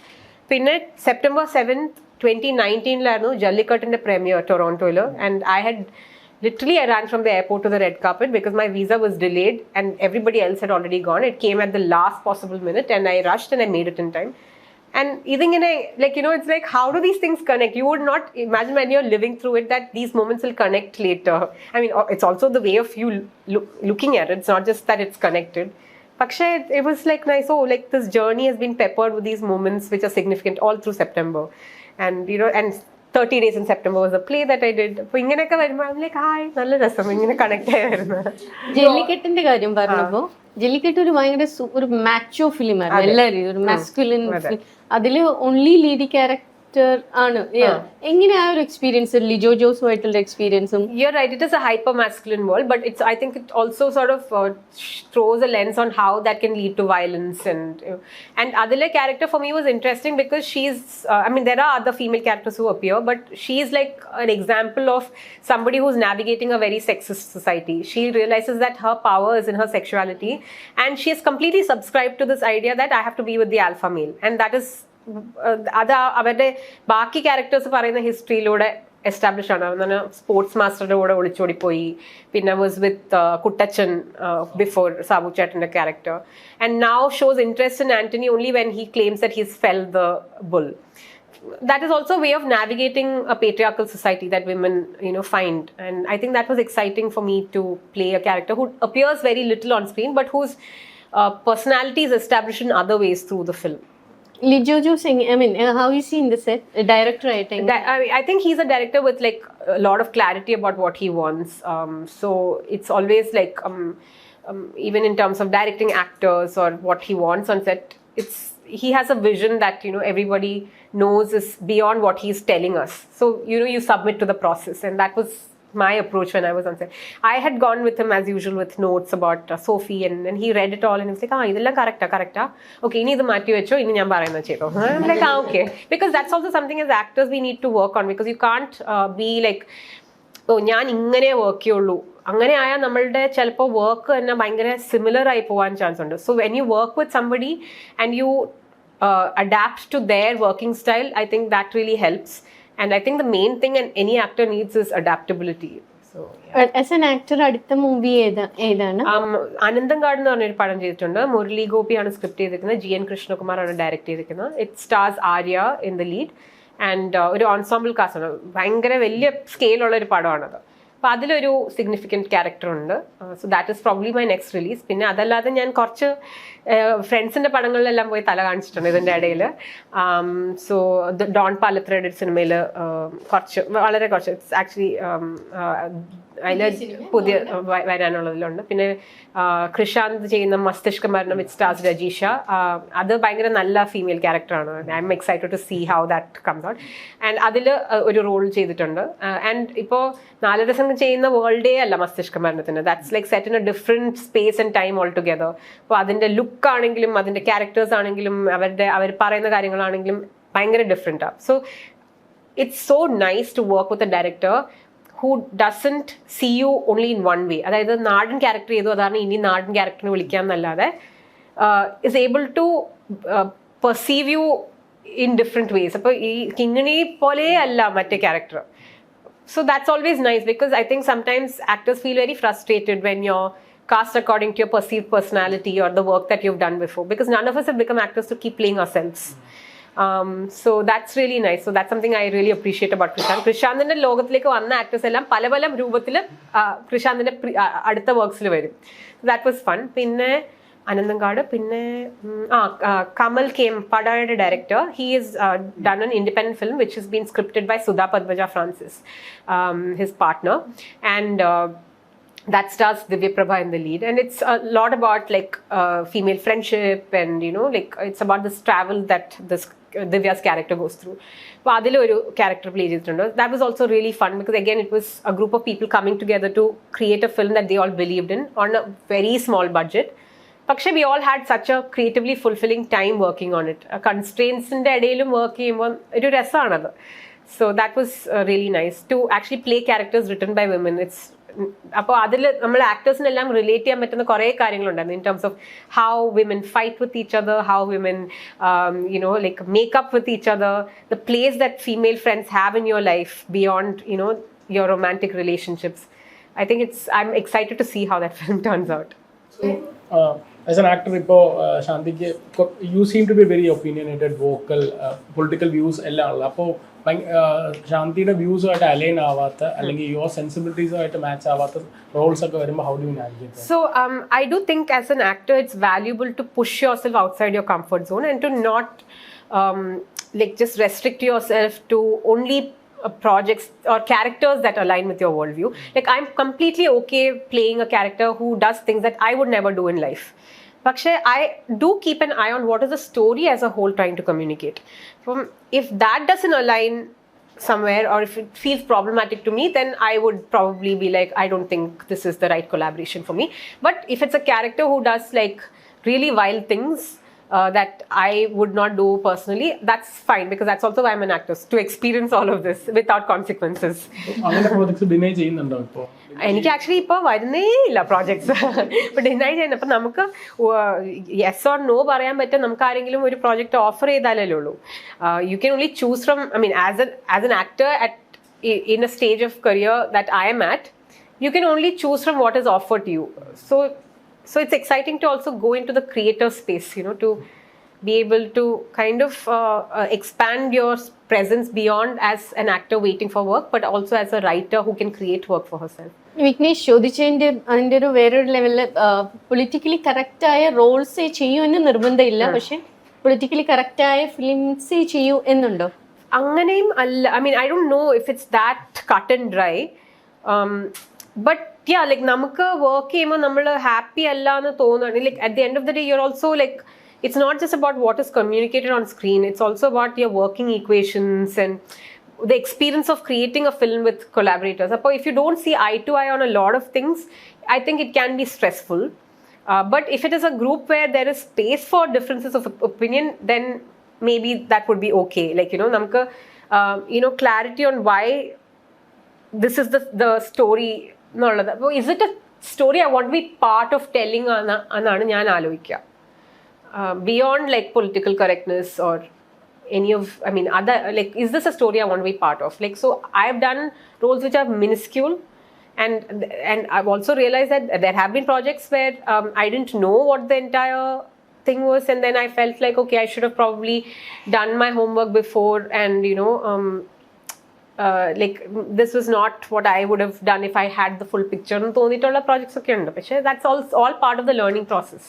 പിന്നെ September 7th 2019 ജല്ലിക്കട്ടിൻ്റെ premiere ടൊറോണ്ടോയിൽ, and I ran from the airport to the red carpet because my visa was delayed and everybody else had already gone. It came at the last possible minute and I rushed and I made it in time. And idingane, like, you know, it's like, how do these things connect? You would not imagine when you're living through it that these moments will connect later. I mean, it's also the way of you looking at it. It's not just that it's connected. Pakshe, it was like nice. Oh, like this journey has been peppered with these moments which are significant all through September. And, you know, and 30 days in September was a play that I did. അപ്പോൾ ഇങ്ങനെയൊക്കെ വരുമ്പോൾ I'm like, hi, നല്ല രസം, ഇങ്ങനെ connect ആയിരുന്നു. ജല്ലിക്കെട്ടിന്റെ കാര്യം പറഞ്ഞപ്പോ, ജല്ലിക്കെട്ട് ഒരു ഭയങ്കര ഒരു മാച്ചോ ഫിലിം ആയിരുന്നു, എല്ലാവരും ഒരു മാസ്കുലിൻ ഫിലിം. അതില് ഓൺലി ലീഡി ക്യാരക്ടർ ആണ്. എങ്ങനെ ആ ഒരു എക്സ്പീരിയൻസ്, ലിജോ ജോസുമായിട്ടുള്ള എക്സ്പീരിയൻസും? You're right, it is a hyper masculine world, but I think it also sort of throws a lens on how that can lead to violence. And Adile character for me was interesting because she's there are other female characters who appear, but she's like an example of somebody who's navigating a very sexist society. She realizes that her power is in her sexuality, and she has completely subscribed to this idea that I have to be with the alpha male, and that is അത് അവരുടെ ബാക്കി characters പറയുന്ന ഹിസ്റ്ററിയിലൂടെ establish ആണ്. Sports മാസ്റ്ററുടെ കൂടെ ഒളിച്ചോടിപ്പോയി, പിന്നെ was with Kuttachan before Sabu ചേട്ടൻ്റെ character, and now shows interest in Antony only when he claims that he's fell the bull. That is also a way of navigating a patriarchal society that women, you know, find, and I think that was exciting for me to play a character who appears very little on screen but whose personality is established in other ways through the film. Lijo Jo Singh, I mean, how is he in the set? Director, I think. I think he's a director with like a lot of clarity about what he wants. So it's always like, even in terms of directing actors or what he wants on set, he has a vision that, you know, everybody knows is beyond what he's telling us. So, you know, you submit to the process, and that was my approach when I was on set. I had gone with him as usual with notes about Sophie, and he read it all and he was like, idella correct. Okay, ini idu maatti vecho, ini njan parayna cheyo. I'm like, okay, because that's also something as actors we need to work on, because you can't be like, oh, njan ingane work cheyullu, അങ്ങനെ ആയാൽ നമ്മളുടെ ചിലപ്പോൾ work തന്നെ ഭയങ്കര similar ആയി പോകാൻ chance ഉണ്ട്. So when you work with somebody and you adapt to their working style, I think that really helps. And I think the main thing any actor needs is adaptability. So as an actor അടുത്ത movie ഏതാണ്? അനന്തങ്കാട് എന്ന് പറഞ്ഞൊരു പടം ചെയ്തിട്ടുണ്ട്. Murali ഗോപിയാണ് script ചെയ്തിരിക്കുന്നത്, GN കൃഷ്ണകുമാറാണ് direct ചെയ്തിരിക്കുന്നത്. It stars Arya in the lead and ഒരു ഓൺസോമ്പിൾ cast ആണ്. ഭയങ്കര വലിയ സ്കെയിലുള്ള ഒരു പടമാണത്. അപ്പോൾ അതിലൊരു സിഗ്നിഫിക്കൻറ്റ് ക്യാരക്ടർ ഉണ്ട്. So that is probably my next release. പിന്നെ അതല്ലാതെ ഞാൻ കുറച്ച് ഫ്രണ്ട്സിൻ്റെ പടങ്ങളിലെല്ലാം പോയി തല കാണിച്ചിട്ടുണ്ട് ഇതിൻ്റെ ഇടയിൽ. സോ ഡോൺ പാലത്രയുടെ സിനിമയിൽ വളരെ കുറച്ച് ഇറ്റ്സ് ആക്ച്വലി അതിൽ പുതിയ വരാനുള്ളതിലുണ്ട്. പിന്നെ കൃഷാന്ത് ചെയ്യുന്ന മസ്തിഷ്ക മരണം വിത്ത് സ്റ്റാർസ് രജീഷ, അത് ഭയങ്കര നല്ല ഫീമെയിൽ ക്യാരക്ടറാണ്. I'm excited to see how that comes out. And അതിൽ ഒരു റോൾ ചെയ്തിട്ടുണ്ട്. ആൻഡ് ഇപ്പോൾ 4 ദിവസം ചെയ്യുന്ന വേൾഡേ അല്ല മസ്തിഷ്ക മരണത്തിന്. That's like set in A different space and time all together. അപ്പോൾ അതിൻ്റെ ലുക്ക് ആണെങ്കിലും അതിൻ്റെ ക്യാരക്ടേഴ്സ് ആണെങ്കിലും അവർ പറയുന്ന കാര്യങ്ങളാണെങ്കിലും ഭയങ്കര ഡിഫറെൻറ്റാണ്. So it's so nice to work with a director who doesn't see you only in one way. അതായത് നാടൻ ക്യാരക്ടർ ചെയ്തു അതാണ് ഇനി നാടൻ ക്യാരക്ടറിനെ വിളിക്കാം എന്നല്ലാതെ is able to perceive you in different ways. അപ്പോൾ ഈ കിങ്ങിണി പോലെ അല്ല മറ്റേ character. So that's always nice because I think sometimes actors feel very frustrated when you're cast according to your perceived personality or the work that you've done before, because none of us have become actors to keep playing ourselves. So that's really nice. So that's something I really appreciate about Krishant. Krishantinte ലോകത്തിലേക്ക് വന്ന actors എല്ലാം പല പല രൂപത്തിൽ Krishantinte അടുത്ത വർക്ക്സിൽ വരും. That was fun. പിന്നെ അനന്തങ്കാട്, പിന്നെ കമൽ കെം പടയുടെ director. He has done an independent film which has been scripted by Sudha Padmaja Francis, his partner, and that stars Divya Prabha in the lead, and it's a lot about like female friendship, and you know, like it's about this travel that this Divya's character goes through. So adile oru character play cheyidittundu. That was also really fun because again it was a group of people coming together to create a film that they all believed in on a very small budget. പക്ഷേ we all had such a creatively fulfilling time working on it. Constraintsന്റെ ഇടയിലും work ചെയ്യുമ്പോൾ ഒരു രസമാണത്. So that was really nice to actually play characters written by women. It's അപ്പോൾ അതിൽ നമ്മൾ ആക്ടേഴ്സിനെല്ലാം relate ചെയ്യാൻ പറ്റുന്ന കുറേ കാര്യങ്ങളുണ്ടായിരുന്നു in terms of how women fight with each other, how women you know, like make up with each other, the place that female friends have in your life beyond, you know, your romantic relationships. I think I'm excited to see how that film turns out. So as an actor, ഇപ്പോൾ ശാന്തിക്ക് you seem to be very opinionated, vocal, political views എല്ലാം ഉള്ളത്. അപ്പോൾ ശാന്തിയുടെ വ്യൂസുമായിട്ട് align ആവാത്ത അല്ലെങ്കിൽ your സെൻസിബിലിറ്റീസുമായിട്ട് match ആവാത്ത Rolls ഒക്കെ വരുമ്പോൾ how do you navigate? So I do think as an actor it's valuable to push yourself outside your comfort zone and to not like just restrict yourself to only projects or characters that align with your worldview. Like I'm completely okay playing a character who does things that I would never do in life. പക്ഷേ I do keep an eye on what is the story as a whole trying to communicate. If that doesn't align somewhere or if it feels problematic to me, then I would probably be like, I don't think this is the right collaboration for me. But if it's a character who does like really wild things that I would not do personally, that's fine because that's also why I'm an actor, to experience all of this without consequences. അങ്ങനെ projects deny ചെയ്യുന്നുണ്ടോ ഇപ്പോൾ? എനിക്ക് actually ഇപ്പോൾ വരുന്നേ ഇല്ല projects. ഇപ്പം deny ചെയ്യുന്നത്. അപ്പം നമുക്ക് യെസ് ഓർ നോ പറയാൻ പറ്റും. നമുക്ക് ആരെങ്കിലും ഒരു പ്രോജക്റ്റ് ഓഫർ ചെയ്താലേ ഉള്ളൂ. You can only choose from, I mean as an actor in a stage of career that I am at, you can only choose from what is offered to you. So it's exciting to also go into the creator space, you know, to be able to kind of expand your presence beyond as an actor waiting for work, but also as a writer who can create work for herself. Vignesh ചോദിച്ചതിൻ്റെ അതിൻ്റെ ഒരു വേറൊരു ലെവലിൽ politically കറക്റ്റായ റോൾസേ ചെയ്യൂ എന്ന് നിർബന്ധമില്ല, പക്ഷെ politically കറക്റ്റായ ഫിലിംസേ ചെയ്യൂ എന്നുണ്ടോ? അങ്ങനെയും അല്ല. I mean I don't know if it's that cut and dry, but yeah, like നമുക്ക് വർക്ക് ചെയ്യുമ്പോൾ നമ്മൾ ഹാപ്പി അല്ല എന്ന് തോന്നുകയാണ്. Like at the end of the day you are also like, it's not just about what is communicated on screen, it's also about your working equations and the experience of creating a film with collaborators. So if you don't see eye to eye on a lot of things, I think it can be stressful. But if it is a group where there is space for differences of opinion, then maybe that would be okay. Like, you know, namukku you know, clarity on why this is the story എന്നുള്ളത്. അപ്പോൾ is it a story I want to be part of telling എന്നാണ് ഞാൻ ആലോചിക്കുക. Beyond like political correctness or any of, I mean, other, like, is this a story I want to be part of? Like, so I've done roles which are minuscule, and I've also realized that there have been projects where I didn't know what the entire thing was, and then I felt like, okay, I should have probably done my homework before, and like this was not what I would have done if I had the full picture. And തോന്നിയിട്ടുള്ള projects ഒക്കെ ഉണ്ട്. പക്ഷേ that's all part of the learning process.